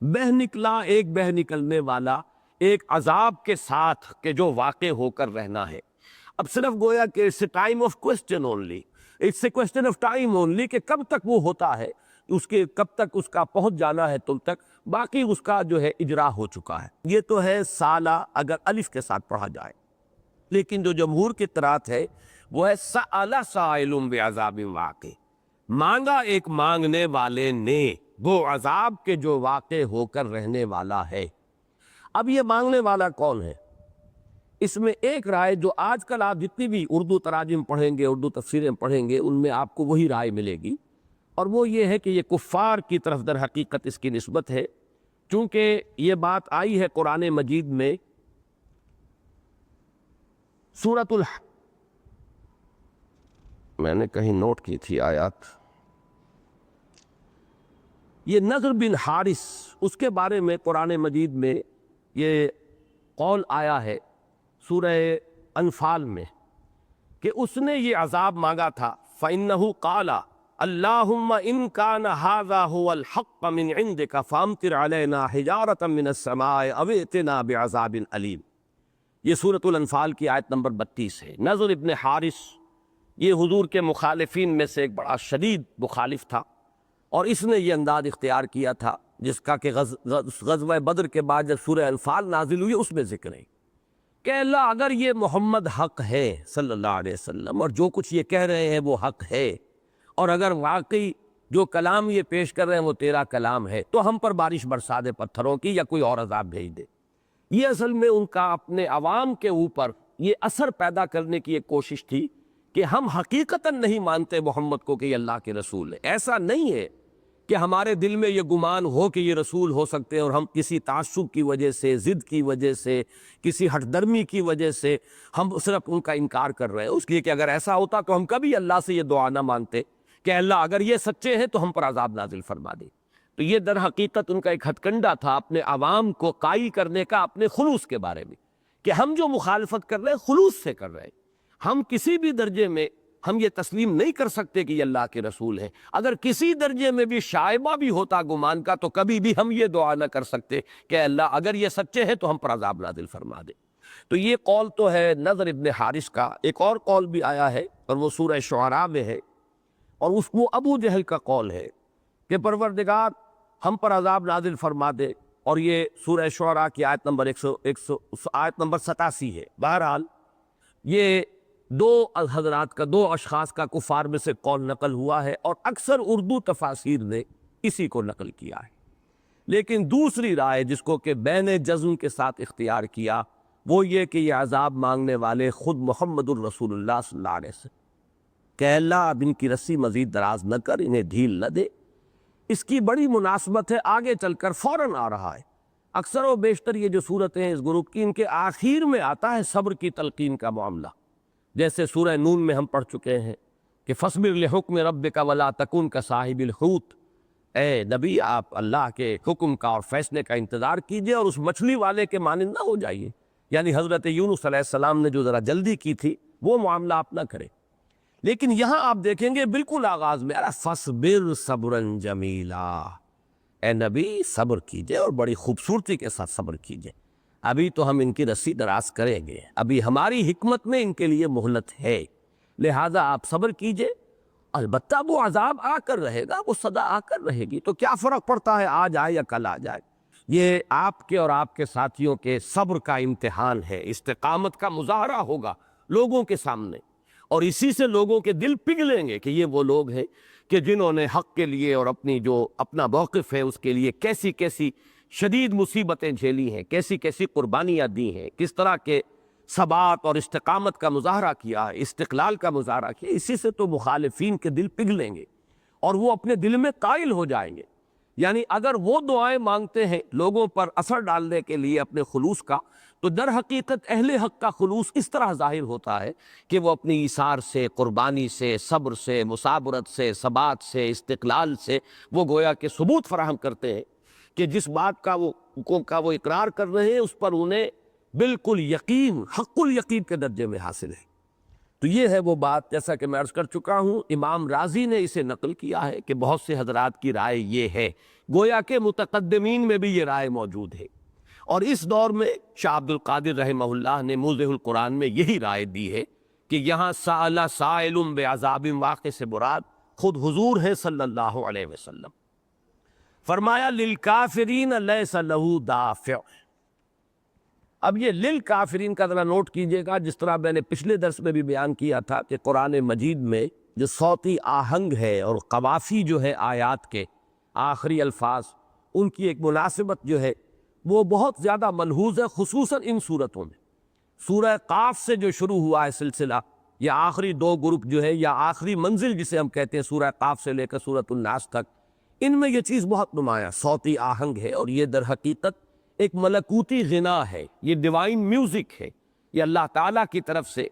بہہ نکلا ایک بہہ نکلنے والا ایک عذاب کے ساتھ کہ جو واقع ہو کر رہنا ہے۔ اب صرف گویا کہ it's a time of question only, it's a question of time only کہ کب تک وہ ہوتا ہے، اس کے کب تک اس کا پہنچ جانا ہے تم تک، باقی اس کا جو ہے اجرا ہو چکا ہے۔ یہ تو ہے سالہ اگر الف کے ساتھ پڑھا جائے، لیکن جو جمہور کی قرأت ہے وہ ہے سأل سائل بعذاب واقع، مانگا ایک مانگنے والے نے وہ عذاب کے جو واقع ہو کر رہنے والا ہے۔ اب یہ مانگنے والا کون ہے؟ اس میں ایک رائے جو آج کل آپ جتنی بھی اردو تراجم پڑھیں گے، اردو تفسیریں پڑھیں گے، ان میں آپ کو وہی رائے ملے گی، اور وہ یہ ہے کہ یہ کفار کی طرف در حقیقت اس کی نسبت ہے، چونکہ یہ بات آئی ہے قرآن مجید میں سورۃ میں نے کہیں نوٹ کی تھی آیات، یہ نضر بن حارث، اس کے بارے میں قرآن مجید میں یہ قول آیا ہے سورہ انفال میں کہ اس نے یہ عذاب مانگا تھا، فإنه قال اللهم إن كان هذا هو الحق من عندك فأمطر علينا حجارة من السماء أو ائتنا بعذاب أليم۔ یہ سورۃ الانفال کی آیت نمبر 32 ہے۔ نضر ابن حارث یہ حضور کے مخالفین میں سے ایک بڑا شدید مخالف تھا، اور اس نے یہ انداز اختیار کیا تھا جس کا کہ غزوہ بدر کے بعد جب سورہ انفال نازل ہوئی اس میں ذکر ہے کہ اللہ اگر یہ محمد حق ہے صلی اللہ علیہ وسلم اور جو کچھ یہ کہہ رہے ہیں وہ حق ہے، اور اگر واقعی جو کلام یہ پیش کر رہے ہیں وہ تیرا کلام ہے تو ہم پر بارش برسا دے پتھروں کی یا کوئی اور عذاب بھیج دے۔ یہ اصل میں ان کا اپنے عوام کے اوپر یہ اثر پیدا کرنے کی ایک کوشش تھی کہ ہم حقیقتاً نہیں مانتے محمد کو کہ یہ اللہ کے رسول ہے۔ ایسا نہیں ہے کہ ہمارے دل میں یہ گمان ہو کہ یہ رسول ہو سکتے ہیں اور ہم کسی تعصب کی وجہ سے، ضد کی وجہ سے، کسی ہٹ درمی کی وجہ سے ہم صرف ان کا انکار کر رہے ہیں۔ اس لیے کہ اگر ایسا ہوتا تو ہم کبھی اللہ سے یہ دعا نہ مانتے کہ اللہ اگر یہ سچے ہیں تو ہم پر عذاب نازل فرما دے۔ تو یہ در حقیقت ان کا ایک ہتھ کنڈا تھا اپنے عوام کو قائل کرنے کا اپنے خلوص کے بارے میں، کہ ہم جو مخالفت کر رہے ہیں خلوص سے کر رہے ہیں، ہم کسی بھی درجے میں ہم یہ تسلیم نہیں کر سکتے کہ یہ اللہ کے رسول ہیں۔ اگر کسی درجے میں بھی شائبہ بھی ہوتا گمان کا تو کبھی بھی ہم یہ دعا نہ کر سکتے کہ اللہ اگر یہ سچے ہیں تو ہم پر عذاب نازل فرما دے۔ تو یہ قول تو ہے نضر ابن حارث کا۔ ایک اور قول بھی آیا ہے اور وہ سورہ شعراء میں ہے، اور وہ ابو جہل کا قول ہے کہ پروردگار ہم پر عذاب نازل فرما دے، اور یہ سورہ شعراء کی آیت نمبر 87 ہے۔ بہرحال یہ دو حضرات کا، دو اشخاص کا کفار میں سے قول نقل ہوا ہے، اور اکثر اردو تفاسیر نے اسی کو نقل کیا ہے۔ لیکن دوسری رائے جس کو کہ بین جزم کے ساتھ اختیار کیا وہ یہ کہ یہ عذاب مانگنے والے خود محمد الرسول اللہ صلی اللہ علیہ وسلم، کہ اللہ اب ان کی رسی مزید دراز نہ کر، انہیں ڈھیل نہ دے۔ اس کی بڑی مناسبت ہے، آگے چل کر فوراً آ رہا ہے۔ اکثر و بیشتر یہ جو صورتیں ہیں اس گروپ کی، ان کے آخر میں آتا ہے صبر کی تلقین کا معاملہ، جیسے سورہ نون میں ہم پڑھ چکے ہیں کہ فَاصْبِرْ لِحُکْمِ رَبِّكَ وَلَا تَكُنْ كَصَاحِبِ الْحُوتِ، اے نبی آپ اللہ کے حکم کا اور فیصلے کا انتظار کیجئے اور اس مچھلی والے کے مانند نہ ہو جائیے۔ یعنی حضرت یونس علیہ السلام نے جو ذرا جلدی کی تھی وہ معاملہ آپ نہ کریں۔ لیکن یہاں آپ دیکھیں گے بالکل آغاز میں فَاصْبِرْ صَبْرًا جَمِيلًا، اے نبی صبر کیجئے اور بڑی خوبصورتی کے ساتھ صبر کیجئے، ابھی تو ہم ان کی رسی دراز کریں گے، ابھی ہماری حکمت میں ان کے لیے مہلت ہے، لہذا آپ صبر کیجئے۔ البتہ وہ عذاب آ کر رہے گا، وہ صدا آ کر رہے گی، تو کیا فرق پڑتا ہے آج آئے یا کل آ جائے۔ یہ آپ کے اور آپ کے ساتھیوں کے صبر کا امتحان ہے، استقامت کا مظاہرہ ہوگا لوگوں کے سامنے، اور اسی سے لوگوں کے دل پگھلیں گے کہ یہ وہ لوگ ہیں کہ جنہوں نے حق کے لیے اور اپنی جو اپنا موقف ہے اس کے لیے کیسی کیسی شدید مصیبتیں جھیلی ہیں، کیسی کیسی قربانیاں دی ہیں، کس طرح کے ثبات اور استقامت کا مظاہرہ کیا ہے، استقلال کا مظاہرہ کیا۔ اسی سے تو مخالفین کے دل پگھلیں گے اور وہ اپنے دل میں قائل ہو جائیں گے۔ یعنی اگر وہ دعائیں مانگتے ہیں لوگوں پر اثر ڈالنے کے لیے اپنے خلوص کا، تو در حقیقت اہل حق کا خلوص اس طرح ظاہر ہوتا ہے کہ وہ اپنی ایثار سے، قربانی سے، صبر سے، مصابرت سے، ثبات سے، استقلال سے وہ گویا کہ ثبوت فراہم کرتے ہیں کہ جس بات کا وہ اقرار کر رہے ہیں اس پر انہیں بالکل یقین، حق الیقین کے درجے میں حاصل ہے۔ تو یہ ہے وہ بات، جیسا کہ میں عرض کر چکا ہوں، امام رازی نے اسے نقل کیا ہے کہ بہت سے حضرات کی رائے یہ ہے، گویا کہ متقدمین میں بھی یہ رائے موجود ہے، اور اس دور میں شاہ عبد القادر رحمہ اللہ نے موضح القرآن میں یہی رائے دی ہے کہ یہاں سأل سائل بعذاب واقع سے مراد خود حضور ہے صلی اللہ علیہ وسلم۔ فرمایا للکافرین لیس لہ دافع۔ اب یہ للکافرین کا ذرا نوٹ کیجئے گا، جس طرح میں نے پچھلے درس میں بھی بیان کیا تھا کہ قرآن مجید میں جو صوتی آہنگ ہے اور قوافی جو ہے آیات کے آخری الفاظ، ان کی ایک مناسبت جو ہے وہ بہت زیادہ ملحوظ ہے، خصوصاً ان صورتوں میں۔ سورہ قاف سے جو شروع ہوا ہے سلسلہ، یا آخری دو گروپ جو ہے، یا آخری منزل جسے ہم کہتے ہیں سورہ قاف سے لے کر سورۃ الناس تک، ان میں یہ چیز بہت نمایاں صوتی آہنگ ہے، اور یہ در حقیقت ایک ملکوتی غنا ہے، یہ ڈیوائن میوزک ہے، یہ اللہ تعالیٰ کی طرف سے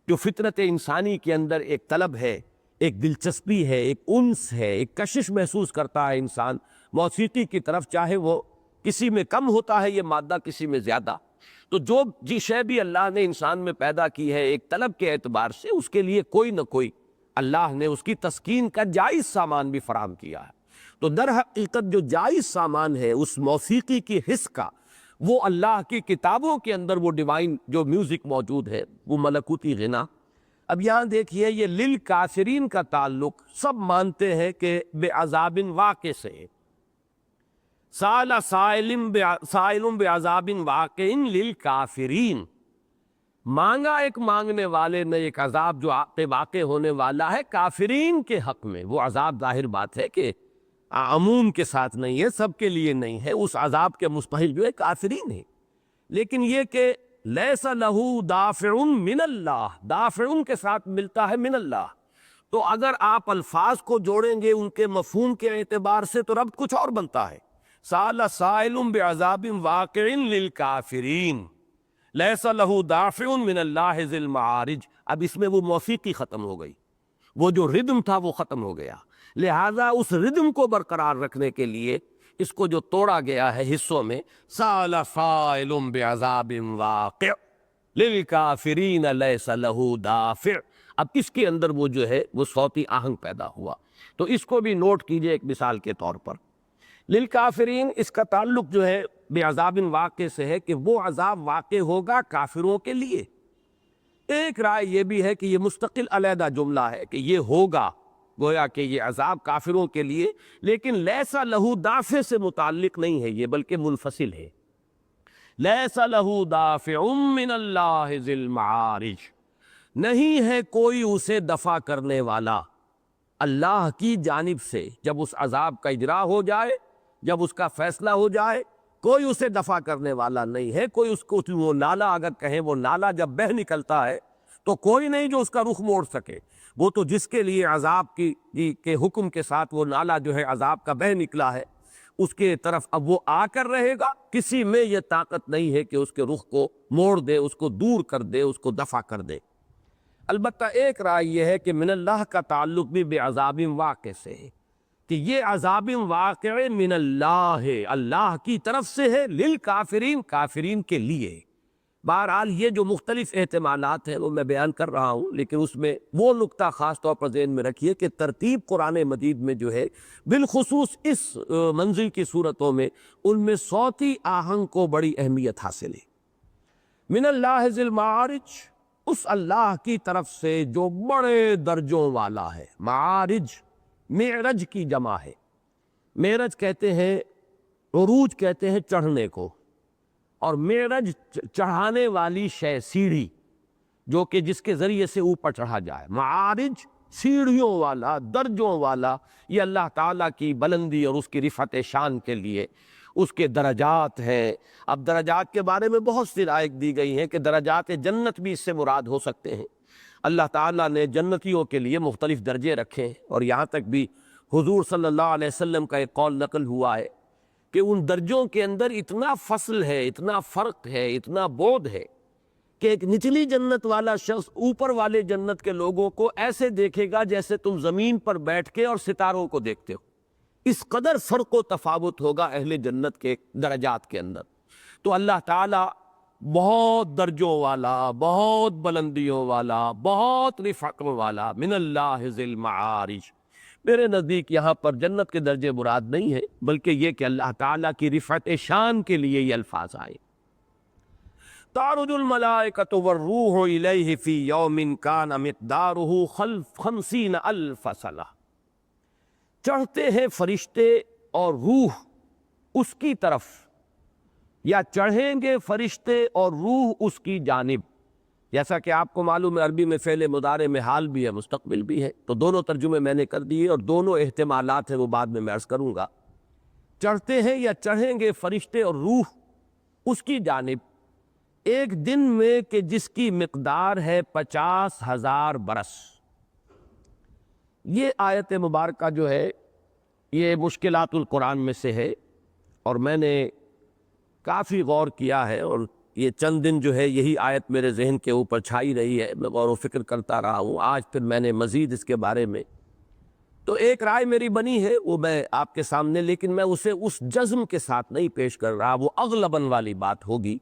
جو فطرت انسانی کے اندر ایک طلب ہے، ایک دلچسپی ہے، ایک انس ہے، ایک کشش محسوس کرتا ہے انسان موسیقی کی طرف، چاہے وہ کسی میں کم ہوتا ہے یہ مادہ، کسی میں زیادہ۔ تو جو شے بھی اللہ نے انسان میں پیدا کی ہے ایک طلب کے اعتبار سے، اس کے لیے کوئی نہ کوئی اللہ نے اس کی تسکین کا جائز سامان بھی فراہم کیا ہے۔ تو در حقیقت جو جائز سامان ہے اس موسیقی کی حص کا، وہ اللہ کی کتابوں کے اندر وہ ڈیوائن جو میوزک موجود ہے، وہ ملکوتی غنا۔ اب یہاں دیکھیے یہ للکافرین کا تعلق سب مانتے ہیں کہ بے عذاب واقع سے ہے۔ سال سائل بعذاب واقع للکافرین، مانگا ایک مانگنے والے نے ایک عذاب جو واقع ہونے والا ہے کافرین کے حق میں۔ وہ عذاب ظاہر بات ہے کہ عموم کے ساتھ نہیں ہے، سب کے لیے نہیں ہے، اس عذاب کے مستحق جو ہے کافرین ہے۔ لیکن یہ کہ لیس لہ دافع من اللہ، دافع کے ساتھ ملتا ہے من اللہ، تو اگر آپ الفاظ کو جوڑیں گے ان کے مفہوم کے اعتبار سے تو ربط کچھ اور بنتا ہے۔ سال سائل بعذاب واقع للکافرین لیس لہ دافع من اللہ ذی المعارج۔ اب اس میں وہ موسیقی ختم ہو گئی، وہ جو ردم تھا وہ ختم ہو گیا، لہذا اس ردم کو برقرار رکھنے کے لیے اس کو جو توڑا گیا ہے حصوں میں، سال سائل بعذاب واقع للکافرین لیس لہ دافع، اب اس کے اندر وہ جو ہے وہ صوتی آہنگ پیدا ہوا۔ تو اس کو بھی نوٹ کیجئے ایک مثال کے طور پر۔ للکافرین اس کا تعلق جو ہے بعذاب واقع سے ہے کہ وہ عذاب واقع ہوگا کافروں کے لیے۔ ایک رائے یہ بھی ہے کہ یہ مستقل علیحدہ جملہ ہے کہ یہ ہوگا، گویا کہ یہ عذاب کافروں کے لیے، لیکن لیس لہ دافع سے متعلق نہیں ہے یہ، بلکہ منفصل ہے۔ لیس لہ دافع من اللہ ذی المعارج، نہیں ہے کوئی اسے دفع کرنے والا اللہ کی جانب سے۔ جب اس عذاب کا اجرا ہو جائے، جب اس کا فیصلہ ہو جائے، کوئی اسے دفع کرنے والا نہیں ہے۔ کوئی اس کو وہ نالا اگر کہیں، وہ نالا جب بہہ نکلتا ہے تو کوئی نہیں جو اس کا رخ موڑ سکے۔ وہ تو جس کے لیے عذاب کے حکم کے ساتھ وہ نالا جو ہے عذاب کا بہہ نکلا ہے، اس کے طرف اب وہ آ کر رہے گا، کسی میں یہ طاقت نہیں ہے کہ اس کے رخ کو موڑ دے، اس کو دور کر دے، اس کو دفع کر دے۔ البتہ ایک رائے یہ ہے کہ من اللہ کا تعلق بھی بے عذاب واقع سے ہے، کہ یہ عذاب واقع من اللہ ہے، اللہ کی طرف سے ہے، للکافرین، کافرین کے لیے۔ بہرحال یہ جو مختلف احتمالات ہیں وہ میں بیان کر رہا ہوں، لیکن اس میں وہ نقطہ خاص طور پر ذہن میں رکھیے کہ ترتیب قرآن مجید میں جو ہے بالخصوص اس منزل کی صورتوں میں، ان میں صوتی آہنگ کو بڑی اہمیت حاصل ہے۔ من اللہ ذی المعارج، اس اللہ کی طرف سے جو بڑے درجوں والا ہے۔ معارج معرج کی جمع ہے، معرج کہتے ہیں، عروج کہتے ہیں چڑھنے کو، اور معرج چڑھانے والی شے، سیڑھی جو کہ جس کے ذریعے سے اوپر چڑھا جائے۔ معارج سیڑھیوں والا، درجوں والا، یہ اللہ تعالیٰ کی بلندی اور اس کی رفعت شان کے لیے اس کے درجات ہیں۔ اب درجات کے بارے میں بہت سی رائے دی گئی ہیں کہ درجات جنت بھی اس سے مراد ہو سکتے ہیں۔ اللہ تعالیٰ نے جنتیوں کے لیے مختلف درجے رکھے ہیں، اور یہاں تک بھی حضور صلی اللہ علیہ وسلم کا ایک قول نقل ہوا ہے کہ ان درجوں کے اندر اتنا فصل ہے، اتنا فرق ہے، اتنا بعد ہے کہ ایک نچلی جنت والا شخص اوپر والے جنت کے لوگوں کو ایسے دیکھے گا جیسے تم زمین پر بیٹھ کے اور ستاروں کو دیکھتے ہو۔ اس قدر فرق و تفاوت ہوگا اہل جنت کے درجات کے اندر۔ تو اللہ تعالیٰ بہت درجوں والا، بہت بلندیوں والا، بہت رفعت والا، من اللہ ذی المعارج۔ میرے نزدیک یہاں پر جنت کے درجے مراد نہیں ہے، بلکہ یہ کہ اللہ تعالیٰ کی رفعت شان کے لیے یہ الفاظ آئے۔ تعرج الملائکۃ والروح الیہ فی یوم کان مقدارہ 50,000 سنہ، چڑھتے ہیں فرشتے اور روح اس کی طرف، یا چڑھیں گے فرشتے اور روح اس کی جانب۔ جیسا کہ آپ کو معلوم ہے عربی میں فعل مضارع میں حال بھی ہے، مستقبل بھی ہے، تو دونوں ترجمے میں نے کر دیے، اور دونوں احتمالات ہیں وہ بعد میں عرض کروں گا۔ چڑھتے ہیں یا چڑھیں گے فرشتے اور روح اس کی جانب ایک دن میں کہ جس کی مقدار ہے 50,000 برس۔ یہ آیت مبارکہ جو ہے یہ مشکلات القرآن میں سے ہے، اور میں نے کافی غور کیا ہے، اور یہ چند دن جو ہے یہی آیت میرے ذہن کے اوپر چھائی رہی ہے، میں غور و فکر کرتا رہا ہوں۔ آج پھر میں نے مزید اس کے بارے میں تو ایک رائے میری بنی ہے، وہ میں آپ کے سامنے، لیکن میں اسے اس جزم کے ساتھ نہیں پیش کر رہا، وہ اغلباً والی بات ہوگی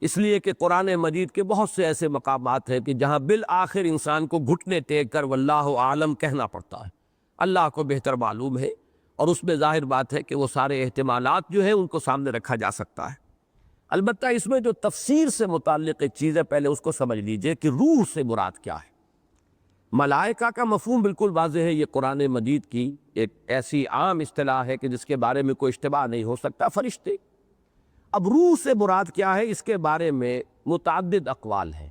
اس لیے کہ قرآن مجید کے بہت سے ایسے مقامات ہیں کہ جہاں بالآخر انسان کو گھٹنے ٹیک کر واللہ عالم کہنا پڑتا ہے، اللہ کو بہتر معلوم ہے، اور اس میں ظاہر بات ہے کہ وہ سارے احتمالات جو ہیں ان کو سامنے رکھا جا سکتا ہے۔ البتہ اس میں جو تفسیر سے متعلق ایک چیز ہے، پہلے اس کو سمجھ لیجئے کہ روح سے مراد کیا ہے۔ ملائکہ کا مفہوم بالکل واضح ہے، یہ قرآن مجید کی ایک ایسی عام اصطلاح ہے کہ جس کے بارے میں کوئی اشتباہ نہیں ہو سکتا، فرشتے۔ اب روح سے مراد کیا ہے، اس کے بارے میں متعدد اقوال ہیں۔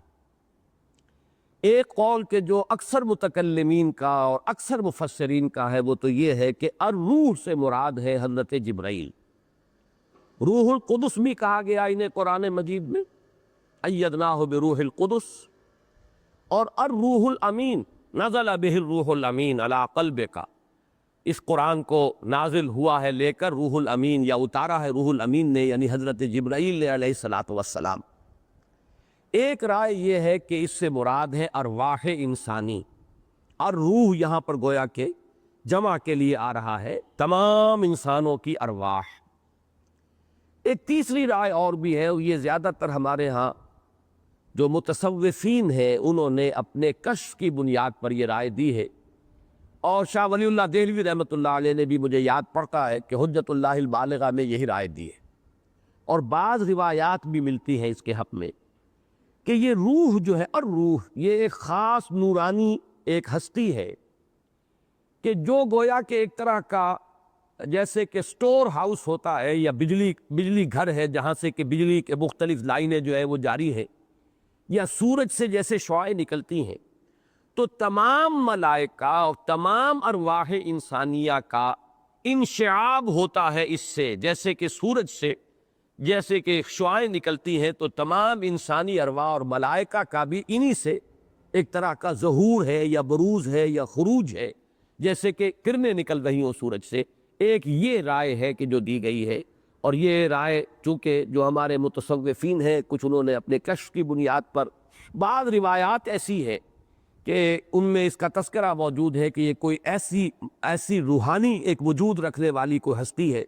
ایک قول کہ جو اکثر متکلمین کا اور اکثر مفسرین کا ہے وہ تو یہ ہے کہ الروح سے مراد ہے حضرت جبرائیل۔ روح القدس بھی کہا گیا انہیں قرآن مجید میں، ایدناہ بروح القدس، اور الروح الامین نزل بہ الروح الامین علی قلبک، اس قرآن کو نازل ہوا ہے لے کر روح الامین، یا اتارا ہے روح الامین نے، یعنی حضرت جبرائیل نے علیہ الصلاۃ والسلام۔ ایک رائے یہ ہے کہ اس سے مراد ہے ارواح انسانی، اور روح یہاں پر گویا کہ جمع کے لیے آ رہا ہے، تمام انسانوں کی ارواح۔ ایک تیسری رائے اور بھی ہے، یہ زیادہ تر ہمارے ہاں جو متصوفین ہیں انہوں نے اپنے کشف کی بنیاد پر یہ رائے دی ہے، اور شاہ ولی اللہ دہلوی رحمۃ اللہ علیہ نے بھی مجھے یاد پڑتا ہے کہ حجت اللہ البالغہ میں یہی رائے دی ہے، اور بعض روایات بھی ملتی ہیں اس کے حق میں کہ یہ روح جو ہے، اور روح یہ ایک خاص نورانی ایک ہستی ہے کہ جو گویا کہ ایک طرح کا جیسے کہ سٹور ہاؤس ہوتا ہے، یا بجلی گھر ہے جہاں سے کہ بجلی کے مختلف لائنیں جو ہے وہ جاری ہے، یا سورج سے جیسے شعاعیں نکلتی ہیں، تو تمام ملائکہ اور تمام ارواح انسانیہ کا انشعاب ہوتا ہے اس سے، جیسے کہ سورج سے جیسے کہ شعاعیں نکلتی ہیں، تو تمام انسانی ارواح اور ملائکہ کا بھی انہی سے ایک طرح کا ظہور ہے یا بروز ہے یا خروج ہے، جیسے کہ کرنیں نکل رہی ہوں سورج سے۔ ایک یہ رائے ہے کہ جو دی گئی ہے، اور یہ رائے چونکہ جو ہمارے متصوفین ہیں کچھ انہوں نے اپنے کشف کی بنیاد پر، بعض روایات ایسی ہے کہ ان میں اس کا تذکرہ موجود ہے کہ یہ کوئی ایسی روحانی ایک وجود رکھنے والی کوئی ہستی ہے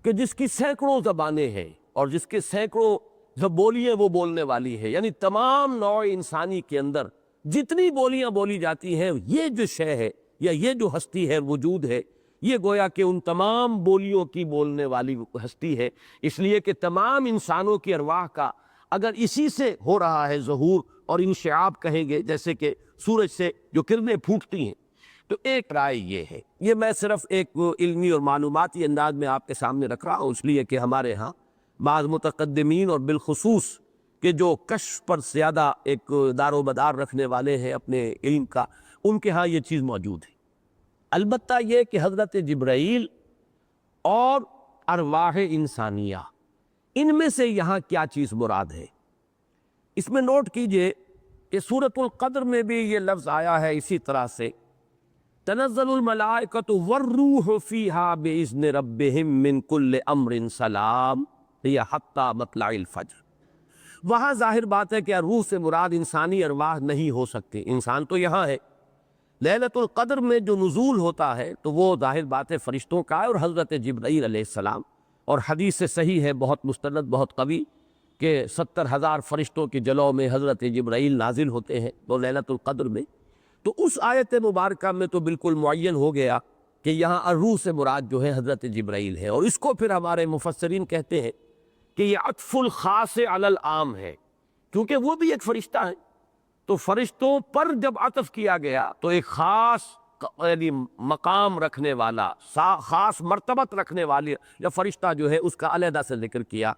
کہ جس کی سینکڑوں زبانیں ہیں اور جس کے سینکڑوں بولیاں وہ بولنے والی ہے، یعنی تمام نوع انسانی کے اندر جتنی بولیاں بولی جاتی ہیں، یہ جو شے ہے یا یہ جو ہستی ہے، وجود ہے، یہ گویا کہ ان تمام بولیوں کی بولنے والی ہستی ہے، اس لیے کہ تمام انسانوں کی ارواح کا اگر اسی سے ہو رہا ہے ظہور اور انشعاب کہیں گے، جیسے کہ سورج سے جو کرنیں پھوٹتی ہیں، تو ایک رائے یہ ہے۔ یہ میں صرف ایک علمی اور معلوماتی انداز میں آپ کے سامنے رکھ رہا ہوں، اس لیے کہ ہمارے ہاں بعض متقدمین اور بالخصوص کہ جو کشف پر زیادہ ایک دار و مدار رکھنے والے ہیں اپنے علم کا، ان کے ہاں یہ چیز موجود ہے۔ البتہ یہ کہ حضرت جبرائیل اور ارواح انسانیہ، ان میں سے یہاں کیا چیز مراد ہے، اس میں نوٹ کیجئے کہ سورۃ القدر میں بھی یہ لفظ آیا ہے اسی طرح سے، تنزل الملائکۃ والروح فیہا بإذن ربہم من کل امر سلام ہی حتی مطلع الفجر۔ وہاں ظاہر بات ہے کہ روح سے مراد انسانی ارواح نہیں ہو سکتی، انسان تو یہاں ہے۔ لیلۃ القدر میں جو نزول ہوتا ہے تو وہ ظاہر بات ہے فرشتوں کا ہے، اور حضرت جبرائیل علیہ السلام، اور حدیث سے صحیح ہے، بہت مستند، بہت قوی، کہ 70,000 فرشتوں کی جلوہ میں حضرت جبرائیل نازل ہوتے ہیں تو لیلۃ القدر میں۔ تو اس آیت مبارکہ میں تو بالکل معین ہو گیا کہ یہاں الروح سے مراد جو ہے حضرت جبرائیل ہے، اور اس کو پھر ہمارے مفسرین کہتے ہیں کہ یہ عطف الخاص علی العام ہے، کیونکہ وہ بھی ایک فرشتہ ہے، تو فرشتوں پر جب عطف کیا گیا تو ایک خاص یعنی مقام رکھنے والا، خاص مرتبت رکھنے والی یا فرشتہ جو ہے اس کا علیحدہ سے ذکر کیا۔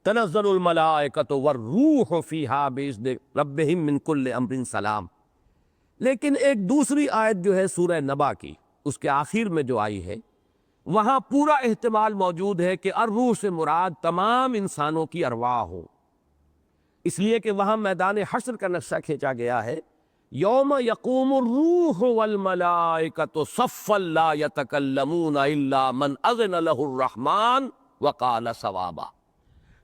تنزل الملائکۃ والروح فیہا بإذن ربہم من کل امر سلام۔ لیکن ایک دوسری آیت جو ہے سورہ نبا کی، اس کے آخر میں جو آئی ہے، وہاں پورا احتمال موجود ہے کہ الروح سے مراد تمام انسانوں کی ارواح ہو، اس لیے کہ وہاں میدان حشر کا نقشہ کھینچا گیا ہے، یوم یقوم الروح والملائکۃ صفا لا یتکلمون الا من اذن له الرحمن وقال صوابا۔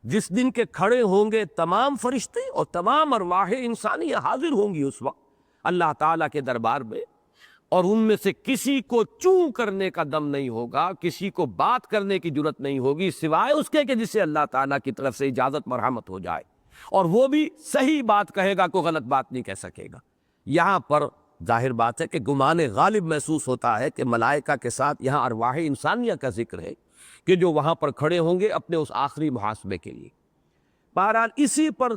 جس دن کے کھڑے ہوں گے تمام فرشتے اور تمام ارواح انسانی حاضر ہوں گی اس وقت اللہ تعالیٰ کے دربار میں، اور ان میں سے کسی کو چوں کرنے کا دم نہیں ہوگا، کسی کو بات کرنے کی جرت نہیں ہوگی سوائے اس کے کہ جسے اللہ تعالیٰ کی طرف سے اجازت مرحمت ہو جائے۔ اور وہ بھی صحیح بات کہے گا، کوئی غلط بات نہیں کہہ سکے گا۔ یہاں پر ظاہر بات ہے کہ گمان غالب محسوس ہوتا ہے کہ ملائکہ کے ساتھ یہاں ارواح انسانیہ کا ذکر ہے کہ جو وہاں پر کھڑے ہوں گے اپنے اس آخری محاسبے کے لیے۔ بہرحال اسی پر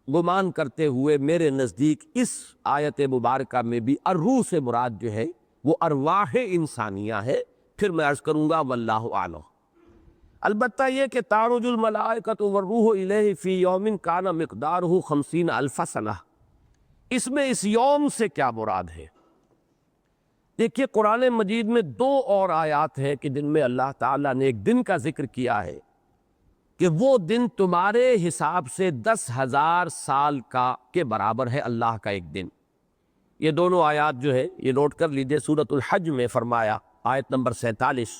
گمان کرتے ہوئے میرے نزدیک اس آیت مبارکہ میں بھی الروح سے مراد جو ہے وہ ارواح انسانیہ ہے۔ پھر میں عرض کروں گا واللہ اعلم۔ البتہ یہ کہ تعرج الملائکۃ والروح الیہ فی یوم کان مقدارہ 50,000 سنہ، اس میں اس یوم سے کیا مراد ہے؟ دیکھیے قرآن مجید میں 2 اور آیات ہیں کہ جن میں اللہ تعالیٰ نے ایک دن کا ذکر کیا ہے کہ وہ دن تمہارے حساب سے 10,000 سال کے برابر ہے، اللہ کا ایک دن۔ یہ دونوں آیات جو ہے یہ نوٹ کر لیجئے، سورۃ الحج میں فرمایا آیت نمبر 47،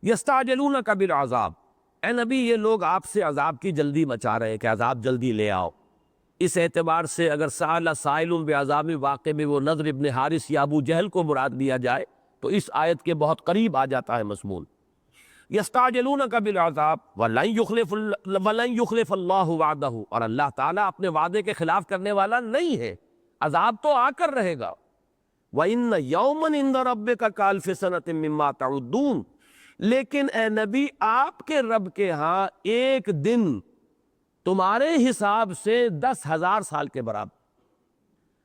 یستعجلونک بالعذاب، اے نبی یہ لوگ آپ سے عذاب کی جلدی مچا رہے ہیں کہ عذاب جلدی لے آؤ۔ اس اعتبار سے اگر سأل سائل بعذاب واقع میں وہ نضر ابن حارث یا ابو جہل کو مراد لیا جائے تو اس آیت کے بہت قریب آ جاتا ہے مضمون۔ یستعجلونک بالعذاب ولن یخلف اللہ وعدہ، اور اللہ تعالیٰ اپنے وعدے کے خلاف کرنے والا نہیں ہے، عذاب تو آ کر رہے گا۔ وَإِنَّ يَوْمًا عِندَ رَبِّكَ كَأَلْفِ سَنَةٍ مِّمَّا تَعُدُّونَ، لیکن اے نبی آپ کے رب کے ہاں ایک دن تمہارے حساب سے 10,000 سال کے برابر،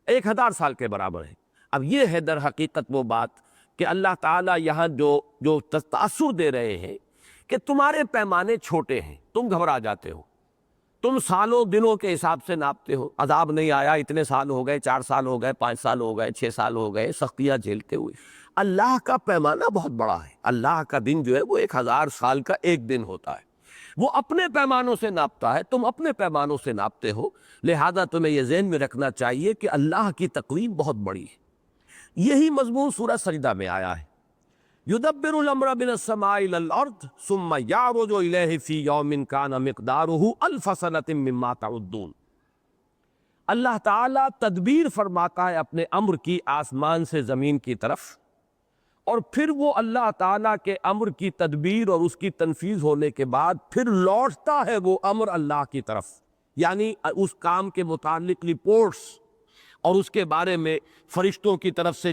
1,000 سال کے برابر ہے۔ اب یہ ہے در حقیقت وہ بات کہ اللہ تعالیٰ یہاں جو تاثر دے رہے ہیں کہ تمہارے پیمانے چھوٹے ہیں، تم گھبرا جاتے ہو، تم سالوں دنوں کے حساب سے ناپتے ہو، عذاب نہیں آیا، اتنے سال ہو گئے، 4 سال ہو گئے، 5 سال ہو گئے، 6 سال ہو گئے، سختیاں جھیلتے ہوئے۔ اللہ کا پیمانہ بہت بڑا ہے، اللہ کا دن جو ہے وہ 1,000 سال کا ایک دن ہوتا ہے، وہ اپنے پیمانوں سے ناپتا ہے، تم اپنے پیمانوں سے ناپتے ہو، لہذا تمہیں یہ ذہن میں رکھنا چاہیے کہ اللہ کی تقویم بہت بڑی ہے۔ یہی مضمون سورہ سجدہ میں آیا ہے، یدبر الامر من السماء الى الارض ثم يعرج الیہ فی یوم کان مقدارہ 1000 سنۃ مما تعدون۔ اللہ تعالیٰ تدبیر فرماتا ہے اپنے امر کی آسمان سے زمین کی طرف، اور پھر وہ اللہ تعالیٰ کے امر کی تدبیر اور اس کی تنفیذ ہونے کے بعد پھر لوٹتا ہے وہ امر اللہ کی طرف، یعنی اس کام کے متعلق رپورٹس اور اس کے بارے میں فرشتوں کی طرف سے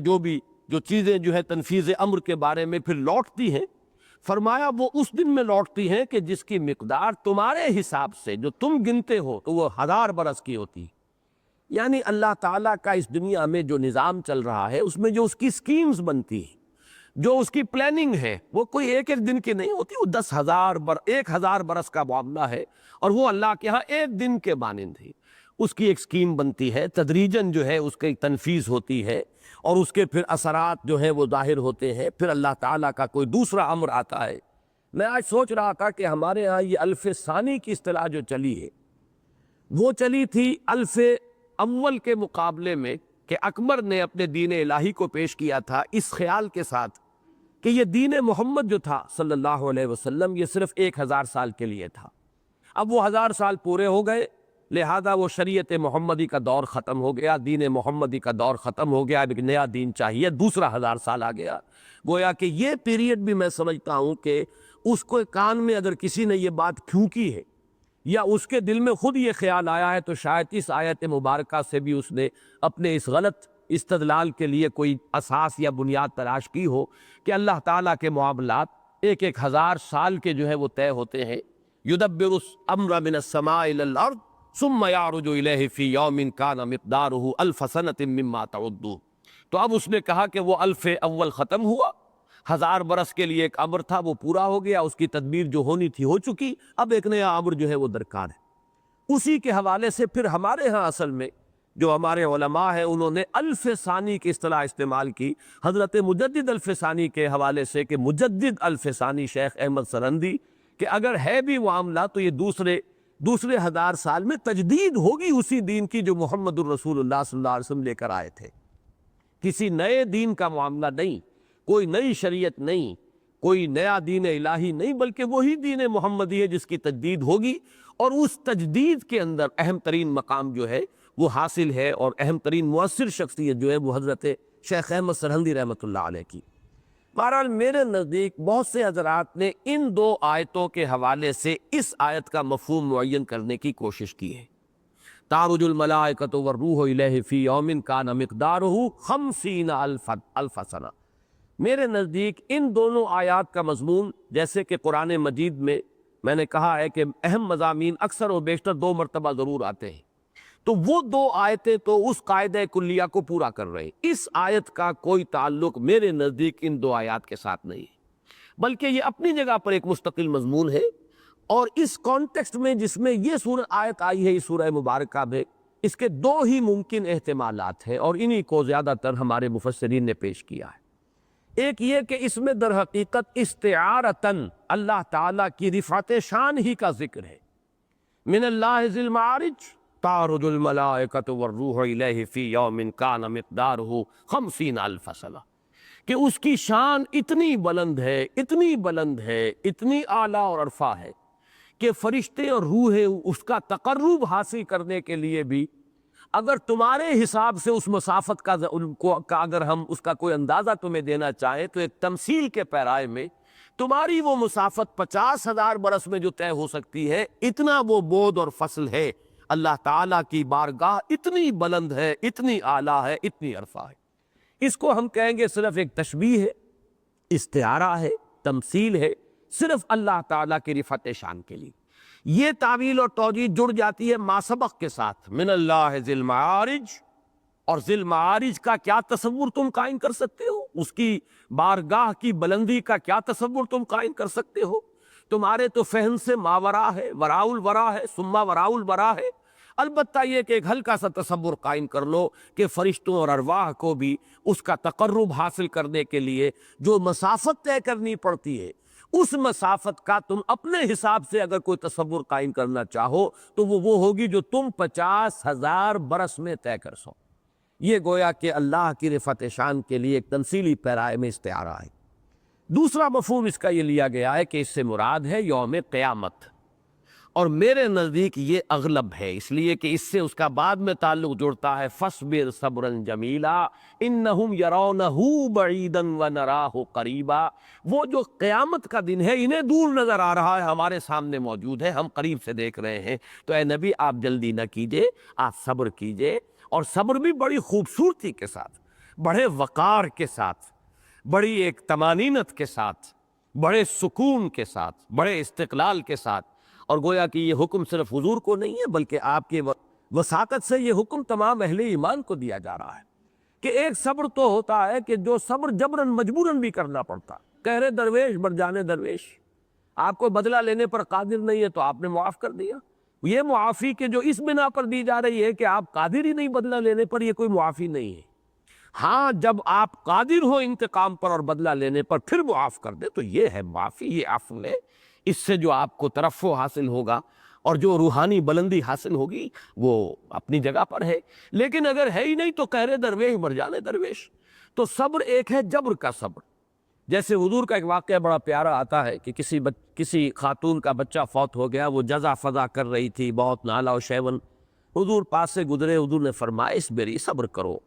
جو چیزیں جو ہے تنفیذ امر کے بارے میں پھر لوٹتی ہیں۔ فرمایا وہ اس دن میں لوٹتی ہیں کہ جس کی مقدار تمہارے حساب سے جو تم گنتے ہو تو وہ 1000 برس کی ہوتی ہے۔ یعنی اللہ تعالیٰ کا اس دنیا میں جو نظام چل رہا ہے، اس میں جو اس کی سکیمز بنتی ہیں، جو اس کی پلاننگ ہے، وہ کوئی ایک دن کی نہیں ہوتی، وہ 10,000 برس کا معاملہ ہے، اور وہ اللہ کے ہاں ایک دن کے مانند ہے۔ اس کی ایک سکیم بنتی ہے، تدریجاً جو ہے اس کی تنفیذ ہوتی ہے، اور اس کے پھر اثرات جو ہیں وہ ظاہر ہوتے ہیں، پھر اللہ تعالیٰ کا کوئی دوسرا امر آتا ہے۔ میں آج سوچ رہا تھا کہ ہمارے ہاں یہ الف ثانی کی اصطلاح جو چلی ہے وہ چلی تھی الف اول کے مقابلے میں، کہ اکبر نے اپنے دین الہی کو پیش کیا تھا اس خیال کے ساتھ کہ یہ دین محمد جو تھا صلی اللہ علیہ وسلم یہ صرف 1,000 سال کے لیے تھا۔ اب وہ 1000 سال پورے ہو گئے، لہذا وہ شریعت محمدی کا دور ختم ہو گیا، دین محمدی کا دور ختم ہو گیا، اب ایک نیا دین چاہیے، دوسرا 1000 سال آ گیا۔ گویا کہ یہ پیریڈ بھی میں سمجھتا ہوں کہ اس کو کان میں اگر کسی نے یہ بات پھونکی ہے یا اس کے دل میں خود یہ خیال آیا ہے تو شاید اس آیت مبارکہ سے بھی اس نے اپنے اس غلط استدلال کے لیے کوئی اساس یا بنیاد تلاش کی ہو کہ اللہ تعالیٰ کے معاملات 1000 سال کے جو ہے وہ طے ہوتے ہیں۔ یدبر الامر من السماء الى الارض ثم يعرج الیہ فی یوم کان مقدارہ 1000 سنۃ مما تعدون۔ تو اب اس نے کہا کہ وہ الف اول ختم ہوا، 1000 برس کے لیے ایک امر تھا وہ پورا ہو گیا، اس کی تدبیر جو ہونی تھی ہو چکی، اب ایک نیا امر جو ہے وہ درکار ہے۔ اسی کے حوالے سے پھر ہمارے ہاں اصل میں جو ہمارے علماء ہیں انہوں نے الف ثانی کی اصطلاح استعمال کی، حضرت مجدد الف ثانی کے حوالے سے، کہ مجدد الف ثانی شیخ احمد سرندی، کہ اگر ہے بھی معاملہ تو یہ دوسرے 1000 سال میں تجدید ہوگی اسی دین کی جو محمد الرسول اللہ صلی اللہ علیہ وسلم لے کر آئے تھے۔ کسی نئے دین کا معاملہ نہیں، کوئی نئی شریعت نہیں، کوئی نیا دین الہی نہیں، بلکہ وہی دین محمدی ہے جس کی تجدید ہوگی، اور اس تجدید کے اندر اہم ترین مقام جو ہے وہ حاصل ہے، اور اہم ترین مؤثر شخصیت جو ہے وہ حضرت شیخ احمد سرہندی رحمۃ اللہ علیہ کی۔ بہرحال میرے نزدیک بہت سے حضرات نے ان دو آیتوں کے حوالے سے اس آیت کا مفہوم معین کرنے کی کوشش کی ہے۔ تعرج الملائکۃ والروح الیہ فی یوم کان مقدارہ 50,000 سنہ۔ میرے نزدیک ان دونوں آیات کا مضمون، جیسے کہ قرآن مجید میں نے کہا ہے کہ اہم مضامین اکثر و بیشتر 2 مرتبہ ضرور آتے ہیں، تو وہ 2 آیتیں تو اس قاعدہ کلیہ کو پورا کر رہے ہیں۔ اس آیت کا کوئی تعلق میرے نزدیک ان 2 آیات کے ساتھ نہیں ہے، بلکہ یہ اپنی جگہ پر ایک مستقل مضمون ہے، اور اس کانٹیکسٹ میں جس میں یہ سورہ آیت آئی ہے، اس سورہ مبارکہ میں، اس کے 2 ہی ممکن احتمالات ہیں، اور انہی کو زیادہ تر ہمارے مفسرین نے پیش کیا ہے۔ ایک یہ کہ اس میں در حقیقت استعارتاً اللہ تعالیٰ کی رفعت شان ہی کا ذکر ہے۔ من اللہ ذی المعارج تعرج الملائکۃ والروح الیہ فی یوم کان مقدارہ 50,000 سنہ، کہ اس کی شان اتنی بلند ہے، اتنی بلند ہے، اتنی اعلیٰ اور عرفہ ہے کہ فرشتے اور روح اس کا تقرب حاصل کرنے کے لیے بھی اگر تمہارے حساب سے اس مسافت کا اگر ہم اس کا کوئی اندازہ تمہیں دینا چاہیں تو ایک تمثیل کے پیرائے میں تمہاری وہ مسافت 50,000 برس میں جو طے ہو سکتی ہے، اتنا وہ بعد اور فصل ہے۔ اللہ تعالیٰ کی بارگاہ اتنی بلند ہے، اتنی اعلیٰ ہے، اتنی عرفہ ہے۔ اس کو ہم کہیں گے صرف ایک تشبیہ ہے، استعارہ ہے، تمثیل ہے، صرف اللہ تعالیٰ کی رفعت شان کے لیے۔ یہ تعویل اور توجیہ جڑ جاتی ہے ما سبق کے ساتھ، من اللہ ذی المعارج، اور ذی المعارج کا کیا تصور تم قائم کر سکتے ہو؟ اس کی بارگاہ کی بلندی کا کیا تصور تم قائم کر سکتے ہو؟ تمہارے تو فہم سے ماورا ہے، وراء الورا ہے، ثم وراء الورا ہے۔ البتہ یہ کہ ایک ہلکا سا تصور قائم کر لو کہ فرشتوں اور ارواح کو بھی اس کا تقرب حاصل کرنے کے لیے جو مسافت طے کرنی پڑتی ہے، اس مسافت کا تم اپنے حساب سے اگر کوئی تصور قائم کرنا چاہو تو وہ ہوگی جو تم 50,000 برس میں طے کر سو۔ یہ گویا کہ اللہ کی رفعت شان کے لیے ایک تمثیلی پیرائے میں استعارہ ہے۔ دوسرا مفہوم اس کا یہ لیا گیا ہے کہ اس سے مراد ہے یوم قیامت، اور میرے نزدیک یہ اغلب ہے، اس لیے کہ اس سے اس کا بعد میں تعلق جڑتا ہے فاصبر صبرا جمیلا انہم یرونہ بعیدا ونراہ قریبا۔ وہ جو قیامت کا دن ہے انہیں دور نظر آ رہا ہے، ہمارے سامنے موجود ہے، ہم قریب سے دیکھ رہے ہیں۔ تو اے نبی آپ جلدی نہ کیجئے، آپ صبر کیجئے، اور صبر بھی بڑی خوبصورتی کے ساتھ، بڑے وقار کے ساتھ، بڑی ایک طمانینت کے ساتھ، بڑے سکون کے ساتھ، بڑے استقلال کے ساتھ۔ اور گویا کہ یہ حکم صرف حضور کو نہیں ہے، بلکہ آپ کے وساطت سے یہ حکم تمام اہل ایمان کو دیا جا رہا ہے کہ ایک صبر تو ہوتا ہے کہ جو صبر جبراً مجبوراً بھی کرنا پڑتا، کہہ درویش بر جانے درویش، آپ کو بدلہ لینے پر قادر نہیں ہے تو آپ نے معاف کر دیا۔ یہ معافی کہ جو اس بنا پر دی جا رہی ہے کہ آپ قادر ہی نہیں بدلہ لینے پر، یہ کوئی معافی نہیں ہے۔ ہاں جب آپ قادر ہو انتقام پر اور بدلہ لینے پر پھر معاف کر دے تو یہ ہے معافی، یہ عفو ہے۔ اس سے جو آپ کو ترفع حاصل ہوگا اور جو روحانی بلندی حاصل ہوگی وہ اپنی جگہ پر ہے، لیکن اگر ہے ہی نہیں تو کہہ درویش مر جانے درویش۔ تو صبر ایک ہے جبر کا صبر، جیسے حضور کا ایک واقعہ بڑا پیارا آتا ہے کہ کسی خاتون کا بچہ فوت ہو گیا، وہ جزا فضا کر رہی تھی، بہت نالا و شیون، حضور پاس سے گزرے، حضور نے فرمایا اصبری، صبر کرو۔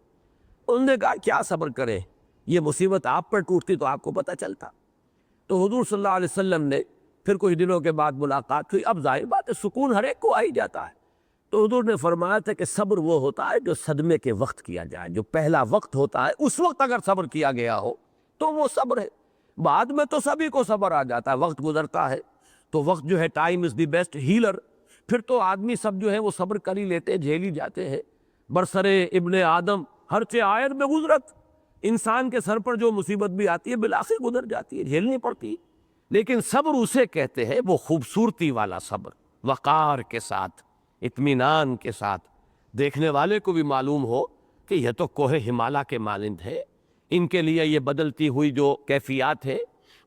انہوں نے کہا کیا صبر کرے، یہ مصیبت آپ پر ٹوٹتی تو آپ کو پتہ چلتا۔ تو حضور صلی اللہ علیہ وسلم نے پھر کچھ دنوں کے بعد ملاقات ہوئی، اب ظاہر بات ہے سکون ہر ایک کو آ ہی جاتا ہے، تو حضور نے فرمایا تھا کہ صبر وہ ہوتا ہے جو صدمے کے وقت کیا جائے، جو پہلا وقت ہوتا ہے اس وقت اگر صبر کیا گیا ہو تو وہ صبر ہے۔ بعد میں تو سبھی کو صبر آ جاتا ہے، وقت گزرتا ہے تو وقت جو ہے time is the best healer, پھر تو آدمی سب جو ہے وہ صبر کر ہی لیتے، جھیل ہی جاتے ہیں۔ برسرے ابن آدم ہر چہ آیت میں گزرت، انسان کے سر پر جو مصیبت بھی آتی ہے بالآخر گزر جاتی ہے، جھیلنی پڑتی۔ لیکن صبر اسے کہتے ہیں وہ خوبصورتی والا صبر، وقار کے ساتھ، اطمینان کے ساتھ، دیکھنے والے کو بھی معلوم ہو کہ یہ تو کوہ ہمالیہ کے مانند ہے، ان کے لیے یہ بدلتی ہوئی جو کیفیات ہے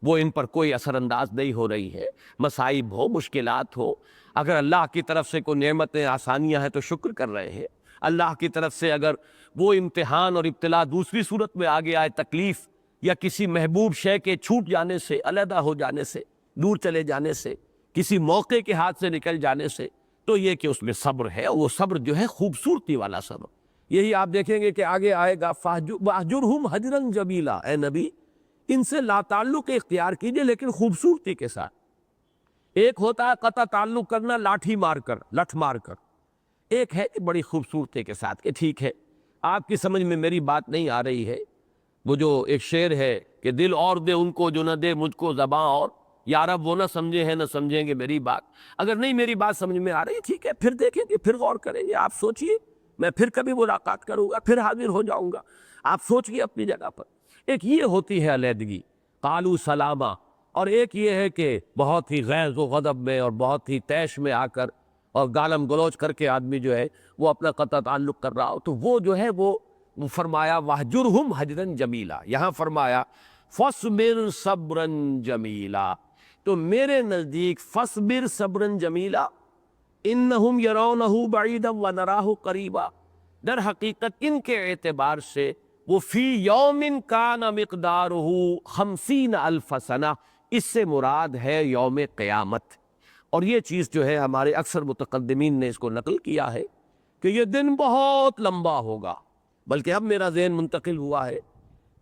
وہ ان پر کوئی اثر انداز نہیں ہو رہی ہے، مصائب ہو، مشکلات ہو، اگر اللہ کی طرف سے کوئی نعمتیں آسانیاں ہیں تو شکر کر رہے ہیں، اللہ کی طرف سے اگر وہ امتحان اور ابتلا دوسری صورت میں آگے آئے، تکلیف یا کسی محبوب شے کے چھوٹ جانے سے، علیحدہ ہو جانے سے، دور چلے جانے سے، کسی موقع کے ہاتھ سے نکل جانے سے، تو یہ کہ اس میں صبر ہے، وہ صبر جو ہے خوبصورتی والا صبر۔ یہی آپ دیکھیں گے کہ آگے آئے گا وَاہْجُرْهُمْ هَجْرًا جَمِيلًا، اے نبی ان سے لا تعلق اختیار کیجئے لیکن خوبصورتی کے ساتھ۔ ایک ہوتا ہے قطع تعلق کرنا لاٹھی مار کر، لٹھ مار کر، ایک ہے کہ بڑی خوبصورتی کے ساتھ کہ ٹھیک ہے آپ کی سمجھ میں میری بات نہیں آ رہی ہے، وہ جو ایک شعر ہے کہ دل اور دے ان کو جو نہ دے مجھ کو زباں اور، یا رب وہ نہ سمجھے ہیں نہ سمجھیں گے میری بات۔ اگر نہیں میری بات سمجھ میں آ رہی ٹھیک ہے، پھر دیکھیں گے، پھر غور کریں گے، آپ سوچئے، میں پھر کبھی ملاقات کروں گا، پھر حاضر ہو جاؤں گا، آپ سوچئے اپنی جگہ پر۔ ایک یہ ہوتی ہے علیحدگی، قالوا سلاما، اور ایک یہ ہے کہ بہت ہی غیظ و غضب میں اور بہت ہی طیش میں آ کر اور گالم گلوچ کر کے آدمی جو ہے وہ اپنا قطع تعلق کر رہا ہو، تو وہ جو ہے وہ فرمایا وَاہْجُرْهُمْ هَجْرًا جَمِيلًا، یہاں فرمایا فَاصْبِرْ صَبْرًا جَمِيلًا، تو میرے نزدیک فَاصْبِرْ صَبْرًا جَمِيلًا إِنَّهُمْ يَرَوْنَهُ بَعِيدًا وَنَرَاهُ قَرِيبًا، در حقیقت ان کے اعتبار سے وہ فی یوم کان مقدارہ 50,000 سنہ، اس سے مراد ہے یوم قیامت۔ اور یہ چیز جو ہے ہمارے اکثر متقدمین نے اس کو نقل کیا ہے کہ یہ دن بہت لمبا ہوگا، بلکہ اب میرا ذہن منتقل ہوا ہے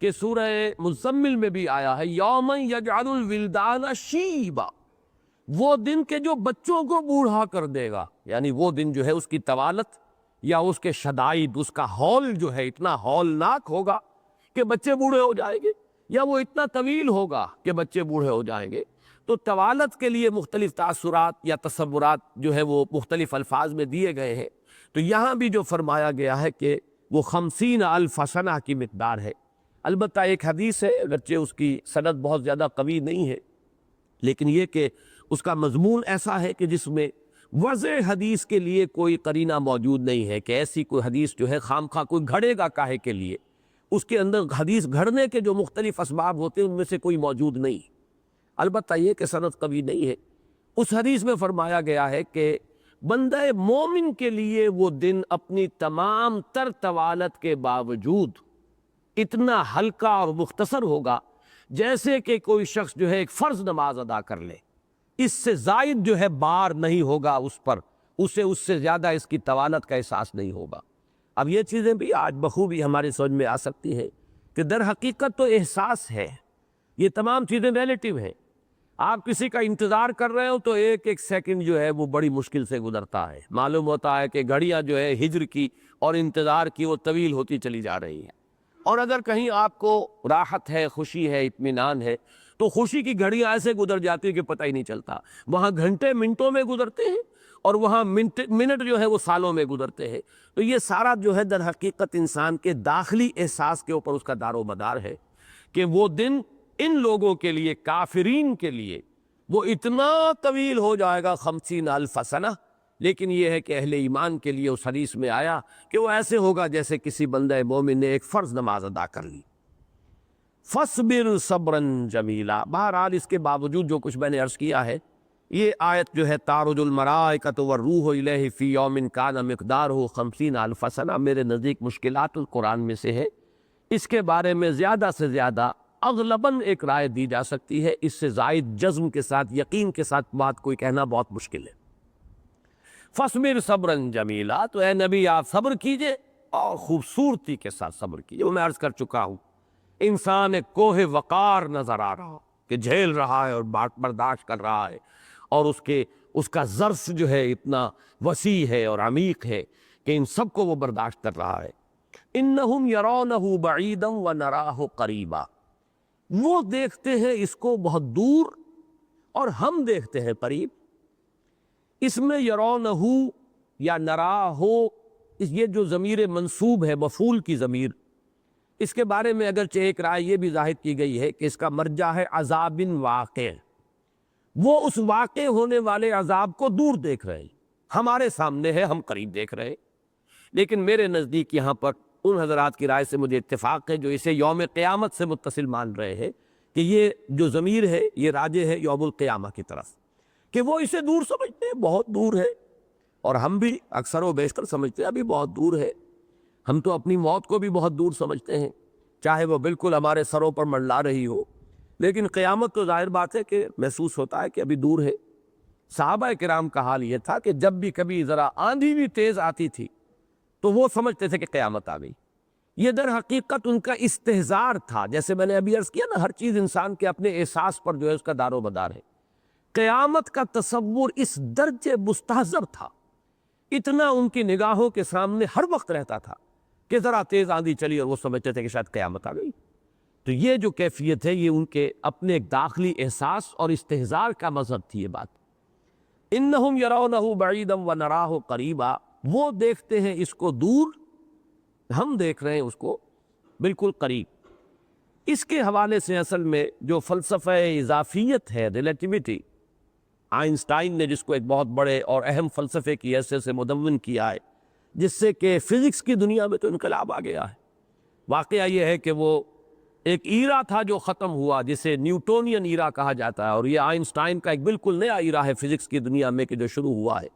کہ سورہ مزمل میں بھی آیا ہے یوم یجعل الولدان شیبا، وہ دن کے جو بچوں کو بوڑھا کر دے گا، یعنی وہ دن جو ہے اس کی طوالت یا اس کے شدائد، اس کا ہول جو ہے اتنا ہولناک ہوگا کہ بچے بوڑھے ہو جائیں گے، یا وہ اتنا طویل ہوگا کہ بچے بوڑھے ہو جائیں گے۔ تو طوالت کے لیے مختلف تاثرات یا تصورات جو ہے وہ مختلف الفاظ میں دیے گئے ہیں، تو یہاں بھی جو فرمایا گیا ہے کہ وہ 50,000 سنہ کی مقدار ہے۔ البتہ ایک حدیث ہے، اگرچہ اس کی سند بہت زیادہ قوی نہیں ہے، لیکن یہ کہ اس کا مضمون ایسا ہے کہ جس میں وضع حدیث کے لیے کوئی قرینہ موجود نہیں ہے کہ ایسی کوئی حدیث جو ہے خامخواہ کوئی گھڑے گا کاہے کے لیے، اس کے اندر حدیث گھڑنے کے جو مختلف اسباب ہوتے ہیں ان میں سے کوئی موجود نہیں، البتہ یہ کہ سند قوی نہیں ہے۔ اس حدیث میں فرمایا گیا ہے کہ بندہ مومن کے لیے وہ دن اپنی تمام تر طوالت کے باوجود اتنا ہلکا اور مختصر ہوگا جیسے کہ کوئی شخص جو ہے ایک فرض نماز ادا کر لے، اس سے زائد جو ہے بار نہیں ہوگا اس پر، اسے اس سے زیادہ اس کی طوالت کا احساس نہیں ہوگا۔ اب یہ چیزیں بھی آج بخوبی ہماری سمجھ میں آ سکتی ہیں کہ در حقیقت تو احساس ہے، یہ تمام چیزیں ریلیٹیو ہیں۔ آپ کسی کا انتظار کر رہے ہو تو ایک ایک سیکنڈ جو ہے وہ بڑی مشکل سے گزرتا ہے، معلوم ہوتا ہے کہ گھڑیاں جو ہے ہجر کی اور انتظار کی وہ طویل ہوتی چلی جا رہی ہیں۔ اور اگر کہیں آپ کو راحت ہے، خوشی ہے، اطمینان ہے، تو خوشی کی گھڑیاں ایسے گزر جاتی ہیں کہ پتہ ہی نہیں چلتا، وہاں گھنٹے منٹوں میں گزرتے ہیں اور وہاں منٹ جو ہے وہ سالوں میں گزرتے ہیں۔ تو یہ سارا جو ہے در حقیقت انسان کے داخلی احساس کے اوپر اس کا دار و مدار ہے کہ وہ دن ان لوگوں کے لیے، کافرین کے لیے وہ اتنا طویل ہو جائے گا 50,000 سنہ، لیکن یہ ہے کہ اہل ایمان کے لیے اس حدیث میں آیا کہ وہ ایسے ہوگا جیسے کسی بندہ مومن نے ایک فرض نماز ادا کر لی۔ فَاصْبِرْ صَبْرًا جَمِيلًا، بہرحال اس کے باوجود جو کچھ میں نے عرض کیا ہے، یہ آیت جو ہے تَعْرُجُ الْمَلَائِکَةُ وَالرُّوحُ إِلَيْهِ فِي يَوْمٍ كَانَ مِقْدَارُهُ 50,000 سنہ، میرے نزدیک مشکلات القرآن میں سے ہے۔ اس کے بارے میں زیادہ سے زیادہ اغلباً ایک رائے دی جا سکتی ہے، اس سے زائد جزم کے ساتھ، یقین کے ساتھ بات کوئی کہنا بہت مشکل ہے۔ فَاصْبِرْ صَبْرًا جَمِيلًا، تو اے نبی آپ صبر کیجئے اور خوبصورتی کے ساتھ صبر کیجئے۔ وہ میں عرض کر چکا ہوں، انسان ایک کوہ وقار نظر آ رہا کہ جھیل رہا ہے اور برداشت کر رہا ہے، اور اس کا ظرف جو ہے اتنا وسیع ہے اور عمیق ہے کہ ان سب کو وہ برداشت کر رہا ہے۔ إِنَّهُمْ يَرَوْنَهُ بَعِيدًا وَنَرَاهُ قَرِيبًا، وہ دیکھتے ہیں اس کو بہت دور اور ہم دیکھتے ہیں قریب۔ اس میں یرونہ یا نراہ، یہ جو ضمیر منصوب ہے، مفعول کی ضمیر، اس کے بارے میں اگرچہ ایک رائے یہ بھی ظاہر کی گئی ہے کہ اس کا مرجع ہے عذاب واقع، وہ اس واقع ہونے والے عذاب کو دور دیکھ رہے ہیں، ہمارے سامنے ہے، ہم قریب دیکھ رہے ہیں۔ لیکن میرے نزدیک یہاں پر ان حضرات کی رائے سے مجھے اتفاق ہے جو اسے یوم قیامت سے متصل مان رہے ہیں کہ یہ جو ضمیر ہے یہ راجع ہے یوم القیامہ کی طرف، کہ وہ اسے دور سمجھتے ہیں، بہت دور ہے، اور ہم بھی اکثر و بیشتر سمجھتے ہیں ابھی بہت دور ہے۔ ہم تو اپنی موت کو بھی بہت دور سمجھتے ہیں، چاہے وہ بالکل ہمارے سروں پر منڈلا رہی ہو، لیکن قیامت تو ظاہر بات ہے کہ محسوس ہوتا ہے کہ ابھی دور ہے۔ صحابہ کرام کا حال یہ تھا کہ جب بھی کبھی ذرا آندھی بھی تیز آتی تھی تو وہ سمجھتے تھے کہ قیامت آ گئی، یہ در حقیقت ان کا استحزار تھا. جیسے میں نے ابھی عرض کیا نا، ہر چیز انسان کے اپنے احساس پر جو ہے اس کا دار و مدار ہے. قیامت کا تصور اس درجے مستحضر تھا، اتنا ان کی نگاہوں کے سامنے ہر وقت رہتا تھا کہ ذرا تیز آندھی چلی اور وہ سمجھتے تھے کہ شاید قیامت آ گئی. تو یہ جو کیفیت ہے یہ ان کے اپنے ایک داخلی احساس اور استحزار کا مظہر تھی. یہ بات انہم یرونہ بعیدا ونراہ قریبا، وہ دیکھتے ہیں اس کو دور، ہم دیکھ رہے ہیں اس کو بالکل قریب. اس کے حوالے سے اصل میں جو فلسفہ اضافیت ہے، ریلیٹیوٹی، آئنسٹائن نے جس کو ایک بہت بڑے اور اہم فلسفے کی حیثیت سے مدون کیا ہے، جس سے کہ فزکس کی دنیا میں تو انقلاب آ گیا ہے. واقعہ یہ ہے کہ وہ ایک ایرا تھا جو ختم ہوا، جسے نیوٹونین ایرا کہا جاتا ہے، اور یہ آئنسٹائن کا ایک بالکل نیا ایرا ہے فزکس کی دنیا میں کہ جو شروع ہوا ہے.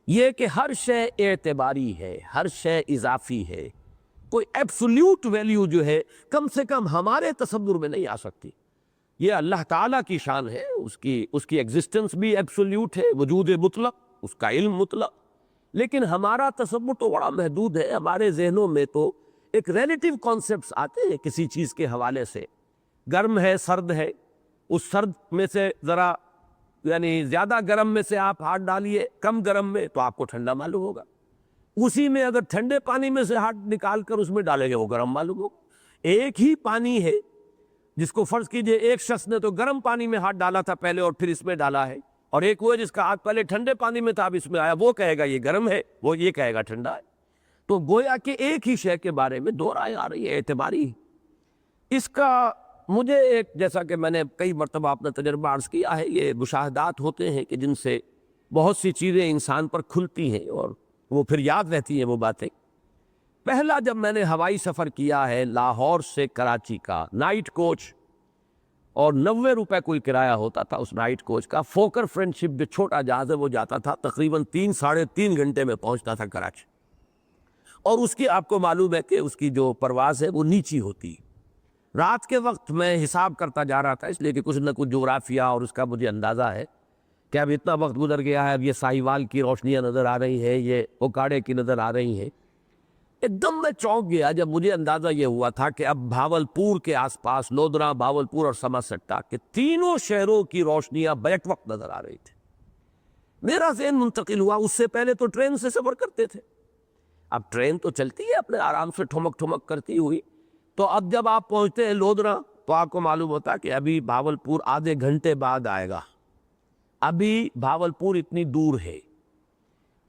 یہ کہ ہر شے اعتباری ہے، ہر شے اضافی ہے، کوئی ایبسولیوٹ ویلیو جو ہے کم سے کم ہمارے تصور میں نہیں آ سکتی. یہ اللہ تعالیٰ کی شان ہے، اس کی ایگزسٹنس بھی ایبسولیوٹ ہے، وجود مطلق، اس کا علم مطلق. لیکن ہمارا تصور تو بڑا محدود ہے. ہمارے ذہنوں میں تو ایک ریلیٹیو کانسیپٹس آتے ہیں کسی چیز کے حوالے سے. گرم ہے، سرد ہے، اس سرد میں سے ذرا یعنی زیادہ گرم میں سے آپ ہاتھ ڈالیے کم گرم میں تو آپ کو ٹھنڈا معلوم ہوگا. اسی میں اگر ٹھنڈے پانی میں سے ہاتھ نکال کر اس میں ڈالیں گے وہ گرم معلوم ہوگا. ایک ہی پانی ہے جس کو فرض کیجئے ایک شخص نے تو گرم پانی میں ہاتھ ڈالا تھا پہلے اور پھر اس میں ڈالا ہے، اور ایک وہ جس کا ہاتھ پہلے ٹھنڈے پانی میں تھا اب اس میں آیا، وہ کہے گا یہ گرم ہے، وہ یہ کہے گا ٹھنڈا ہے. تو گویا کہ ایک ہی شے کے بارے میں دو رائے آ رہی ہے، اعتباری. اس کا مجھے ایک، جیسا کہ میں نے کئی مرتبہ اپنا تجربہ عرض کیا ہے، یہ مشاہدات ہوتے ہیں کہ جن سے بہت سی چیزیں انسان پر کھلتی ہیں اور وہ پھر یاد رہتی ہیں وہ باتیں. پہلا جب میں نے ہوائی سفر کیا ہے لاہور سے کراچی کا، نائٹ کوچ، اور 90 روپے کوئی کرایہ ہوتا تھا اس نائٹ کوچ کا. فوکر فرینڈشپ جو چھوٹا جہاز ہے وہ جاتا تھا تقریباً 3-3.5 گھنٹے میں پہنچتا تھا کراچی. اور اس کی آپ کو معلوم ہے کہ اس کی جو پرواز ہے وہ نیچی ہوتی. رات کے وقت میں حساب کرتا جا رہا تھا، اس لیے کہ کچھ نہ کچھ جغرافیہ اور اس کا مجھے اندازہ ہے کہ اب اتنا وقت گزر گیا ہے، اب یہ ساہیوال کی روشنیاں نظر آ رہی ہیں، یہ اوکاڑے کی نظر آ رہی ہیں. ایک دم میں چونک گیا جب مجھے اندازہ یہ ہوا تھا کہ اب بھاولپور کے آس پاس، لودھرا، بھاولپور اور سماسٹا کے تینوں شہروں کی روشنیاں بیک وقت نظر آ رہی تھی. میرا ذہن منتقل ہوا، اس سے پہلے تو ٹرین سے سفر کرتے تھے، اب ٹرین تو چلتی ہے اپنے آرام سے ٹھمک ٹھمک کرتی ہوئی. تو اب جب آپ پہنچتے ہیں لودھرا تو آپ کو معلوم ہوتا کہ ابھی بھاولپور آدھے گھنٹے بعد آئے گا، ابھی بھاولپور اتنی دور ہے.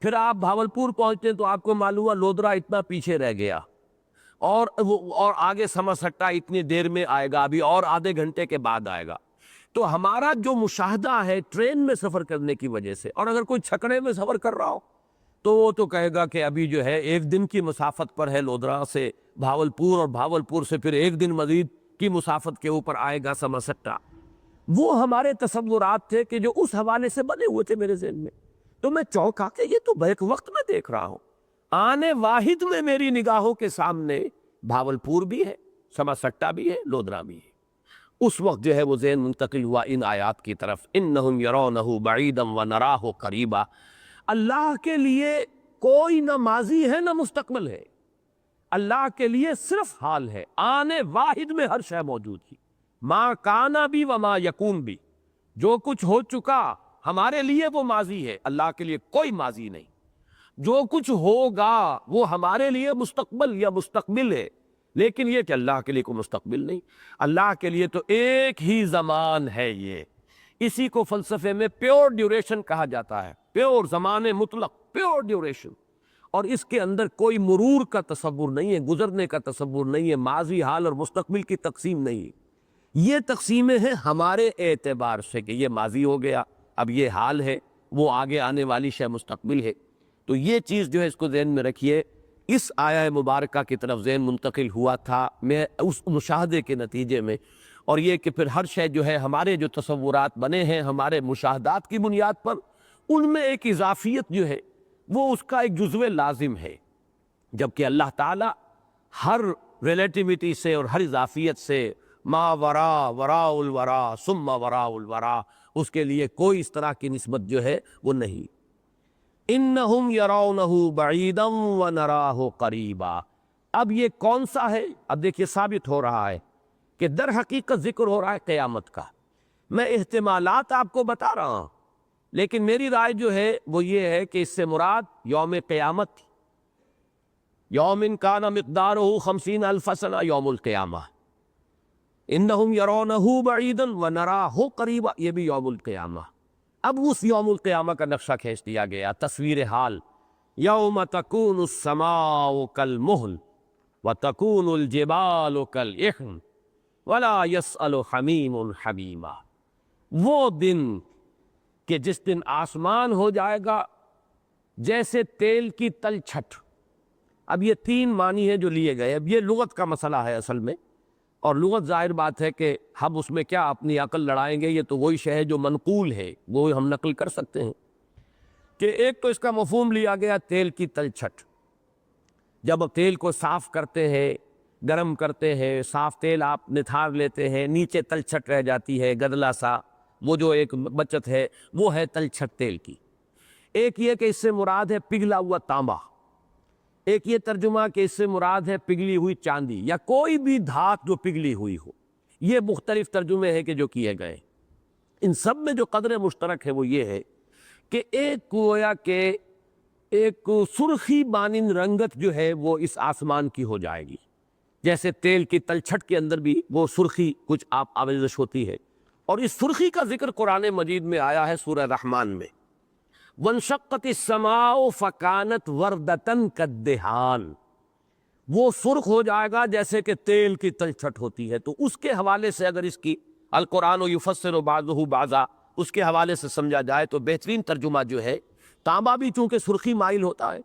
پھر آپ بھاولپور پہنچتے ہیں تو آپ کو معلوم ہوا لودھرا اتنا پیچھے رہ گیا، اور آگے سماسٹا اتنی دیر میں آئے گا، ابھی اور آدھے گھنٹے کے بعد آئے گا. تو ہمارا جو مشاہدہ ہے ٹرین میں سفر کرنے کی وجہ سے، اور اگر کوئی چھکڑے میں سفر کر رہا ہو تو وہ تو کہے گا کہ ابھی جو ہے 1 دن کی مسافت پر ہے لودھرا سے بھاولپور، اور بھاولپور سے پھر 1 دن مزید کی مسافت کے اوپر آئے گا سماسٹا. وہ ہمارے تصورات تھے کہ جو اس حوالے سے بنے ہوئے تھے میرے ذہن میں. تو میں چونکا کہ یہ تو بیک وقت میں دیکھ رہا ہوں. آنے واحد میں میری نگاہوں کے سامنے بھاولپور بھی ہے، سماسٹا بھی ہے، لودھرا بھی ہے. اس وقت جو ہے وہ ذہن منتقل ہوا ان آیات کی طرف، انہم یرونہ بعیدا ونراہ قریبا. اللہ کے لیے کوئی نہ ماضی ہے نہ مستقبل ہے، اللہ کے لیے صرف حال ہے. آنے واحد میں ہر شے موجود ہی، ما کانا بھی وما یکون بھی. جو کچھ ہو چکا ہمارے لیے وہ ماضی ہے، اللہ کے لیے کوئی ماضی نہیں. جو کچھ ہوگا وہ ہمارے لیے مستقبل یا مستقبل ہے، لیکن یہ کہ اللہ کے لیے کوئی مستقبل نہیں. اللہ کے لیے تو ایک ہی زمان ہے. یہ اسی کو فلسفے میں پیور ڈیوریشن کہا جاتا ہے، پیور زمان مطلق، پیور ڈیوریشن. اور اس کے اندر کوئی مرور کا تصور نہیں ہے، گزرنے کا تصور نہیں ہے، ماضی، حال اور مستقبل کی تقسیم نہیں. یہ تقسیمیں ہیں ہمارے اعتبار سے کہ یہ ماضی ہو گیا، اب یہ حال ہے، وہ آگے آنے والی شے مستقبل ہے. تو یہ چیز جو ہے اس کو ذہن میں رکھیے. اس آیہ مبارکہ کی طرف ذہن منتقل ہوا تھا میں اس مشاہدے کے نتیجے میں، اور یہ کہ پھر ہر شے جو ہے ہمارے جو تصورات بنے ہیں ہمارے مشاہدات کی بنیاد پر، ان میں ایک اضافیت جو ہے وہ اس کا ایک جزو لازم ہے، جبکہ اللہ تعالی ہر ریلیٹیوٹی سے اور ہر اضافیت سے ما وراء الورا ثم وراء الورا، اس کے لیے کوئی اس طرح کی نسبت جو ہے وہ نہیں. انہم یرونہ بعیدا ونراہ قریبا. اب یہ کون سا ہے؟ اب دیکھیے ثابت ہو رہا ہے کہ در حقیقت ذکر ہو رہا ہے قیامت کا. میں احتمالات آپ کو بتا رہا ہوں، لیکن میری رائے جو ہے وہ یہ ہے کہ اس سے مراد یوم قیامت تھی. یوم کان مقدارہ 50,000 سنہ یوم القیامہ. انہم یرونہ بعیدا ونراہ قریبا، یہ بھی یوم القیامہ. اب اس یوم القیامہ کا نقشہ کھینچ دیا گیا، تصویر حال. یوم تکون السماء کالمہل وتکون الجبال کالعہن ولا یسأل حمیم حمیما. وہ دن کہ جس دن آسمان ہو جائے گا جیسے تیل کی تلچھٹ. اب یہ تین معنی ہیں جو لیے گئے. اب یہ لغت کا مسئلہ ہے اصل میں، اور لغت ظاہر بات ہے کہ ہم اس میں کیا اپنی عقل لڑائیں گے. یہ تو وہی شے ہے جو منقول ہے، وہ ہم نقل کر سکتے ہیں. کہ ایک تو اس کا مفہوم لیا گیا تیل کی تلچھٹ. جب تیل کو صاف کرتے ہیں، گرم کرتے ہیں، صاف تیل آپ نتھار لیتے ہیں، نیچے تلچھٹ رہ جاتی ہے گدلا سا، وہ جو ایک بچت ہے وہ ہے تلچھٹ تیل کی. ایک یہ کہ اس سے مراد ہے پگھلا ہوا تانبا. ایک یہ ترجمہ کہ اس سے مراد ہے پگھلی ہوئی چاندی یا کوئی بھی دھات جو پگھلی ہوئی ہو. یہ مختلف ترجمے ہیں کہ جو کیے گئے. ان سب میں جو قدر مشترک ہے وہ یہ ہے کہ ایک گویا کہ ایک سرخی مانند رنگت جو ہے وہ اس آسمان کی ہو جائے گی، جیسے تیل کی تلچھٹ کے اندر بھی وہ سرخی کچھ آپ آویزش ہوتی ہے. اور اس سرخی کا ذکر قرآن مجید میں آیا ہے سورہ رحمان میں. وانشقت السماء فکانت وردۃ کالدہان. وہ سرخ ہو جائے گا جیسے کہ تیل کی تلچھٹ ہوتی ہے. تو اس کے حوالے سے اگر اس کی القرآن یفسر بعضہ بعضا اس کے حوالے سے سمجھا جائے تو بہترین ترجمہ جو ہے تانبا بھی چونکہ سرخی مائل ہوتا ہے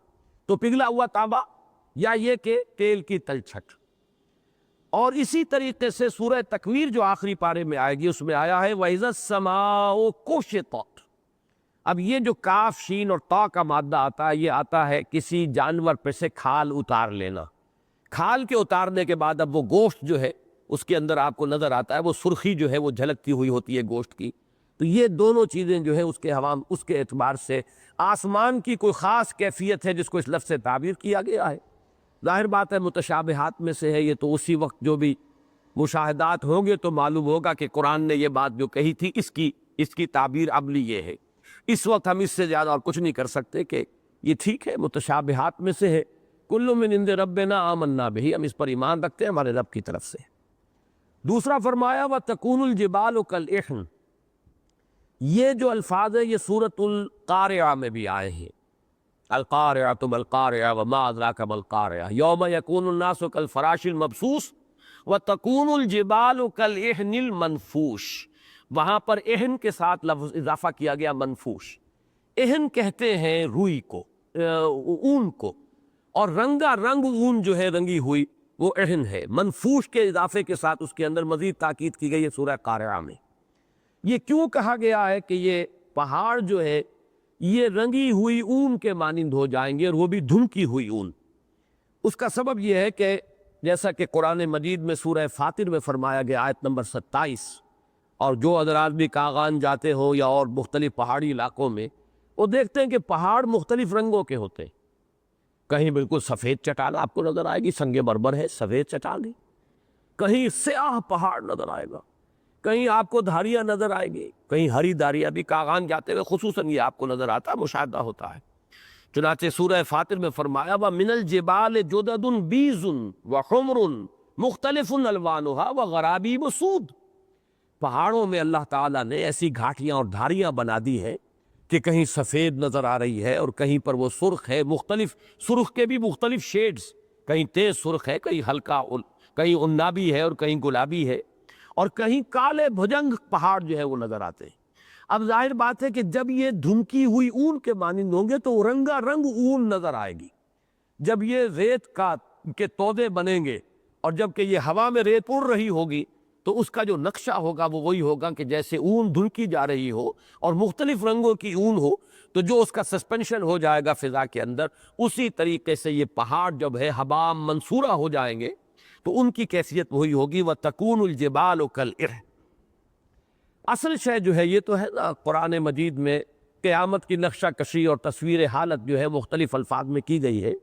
تو پگھلا ہوا تانبا، یا یہ کہ تیل کی تلچھٹ. اور اسی طریقے سے سورہ تکویر جو آخری پارے میں آئے گی اس میں آیا ہے وَإِذَا السَّمَاءُ كُشِطَتْ. اب یہ جو کاف شین اور طا کا مادہ آتا ہے یہ آتا ہے کسی جانور پہ سے کھال اتار لینا. کھال کے اتارنے کے بعد اب وہ گوشت جو ہے اس کے اندر آپ کو نظر آتا ہے، وہ سرخی جو ہے وہ جھلکتی ہوئی ہوتی ہے گوشت کی. تو یہ دونوں چیزیں جو ہے اس کے اعتبار سے آسمان کی کوئی خاص کیفیت ہے جس کو اس لفظ سے تعبیر کیا گیا ہے. ظاہر بات ہے متشابہات میں سے ہے یہ، تو اسی وقت جو بھی مشاہدات ہوں گے تو معلوم ہوگا کہ قرآن نے یہ بات جو کہی تھی اس کی تعبیر عملی یہ ہے. اس وقت ہم اس سے زیادہ اور کچھ نہیں کر سکتے کہ یہ ٹھیک ہے متشابہات میں سے ہے. کل من عند ربنا آمنا بہ، ہم اس پر ایمان رکھتے ہیں ہمارے رب کی طرف سے. دوسرا فرمایا وَتَكُونُ الْجِبَالُ كَالْعِهْنِ. یہ جو الفاظ ہے یہ سورۃ القارعہ میں بھی آئے ہیں. القارعۃ ما القارعہ وما ادراک ما القارعہ یوم یکون الناس کالفراش المبثوث وتکون الجبال کالعہن المنفوش. وہاں پر اہن کے ساتھ لفظ اضافہ کیا گیا منفوش. اہن کہتے ہیں روئی کو، اون کو، اور رنگا رنگ اون جو ہے رنگی ہوئی وہ اہن ہے. منفوش کے اضافے کے ساتھ اس کے اندر مزید تاکید کی گئی ہے سورہ قارعہ میں. یہ کیوں کہا گیا ہے کہ یہ پہاڑ جو ہے یہ رنگی ہوئی اون کے مانند ہو جائیں گے، اور وہ بھی دھنکی ہوئی اون؟ اس کا سبب یہ ہے کہ جیسا کہ قرآن مجید میں سورہ فاطر میں فرمایا گیا آیت نمبر 27، اور جو حضرات بھی کاغان جاتے ہو یا اور مختلف پہاڑی علاقوں میں وہ دیکھتے ہیں کہ پہاڑ مختلف رنگوں کے ہوتے ہیں. کہیں بالکل سفید چٹان آپ کو نظر آئے گی، سنگ مرمر ہے سفید چٹان ہے. کہیں سیاہ پہاڑ نظر آئے گا، کہیں آپ کو دھاریاں نظر آئے گی، کہیں ہری دھاریاں بھی کاغان جاتے ہوئے خصوصاً یہ آپ کو نظر آتا ہے، مشاہدہ ہوتا ہے. چنانچہ سورہ فاطر میں فرمایا وَمِنَ الْجِبَالِ جُدَدٌ بِيضٌ وَحُمْرٌ مُخْتَلِفٌ أَلْوَانُهَا وَغَرَابِيبُ سُودٌ. پہاڑوں میں اللہ تعالیٰ نے ایسی گھاٹیاں اور دھاریاں بنا دی ہیں کہ کہیں سفید نظر آ رہی ہے اور کہیں پر وہ سرخ ہے. مختلف سرخ کے بھی مختلف شیڈز، کہیں تیز سرخ ہے، کہیں ہلکا، کہیں عنابی ہے اور کہیں گلابی ہے، اور کہیں کالے بھجنگ پہاڑ جو ہے وہ نظر آتے ہیں. اب ظاہر بات ہے کہ جب یہ دھنکی ہوئی اون کے مانند ہوں گے تو رنگا رنگ اون نظر آئے گی. جب یہ ریت کے تودے بنیں گے اور جب کہ یہ ہوا میں ریت اڑ رہی ہوگی تو اس کا جو نقشہ ہوگا وہ وہی ہوگا کہ جیسے اون دھنکی جا رہی ہو اور مختلف رنگوں کی اون ہو تو جو اس کا سسپینشن ہو جائے گا فضا کے اندر، اسی طریقے سے یہ پہاڑ جب ہے ہباء منصورہ ہو جائیں گے تو ان کی کیفیت وہی ہوگی وَتَكُونُ الْجِبَالُ كَالْعِهْنِ. اصل شے جو ہے یہ تو ہے نا قرآن مجید میں قیامت کی نقشہ کشی اور تصویر حالت جو ہے مختلف الفاظ میں کی گئی ہے.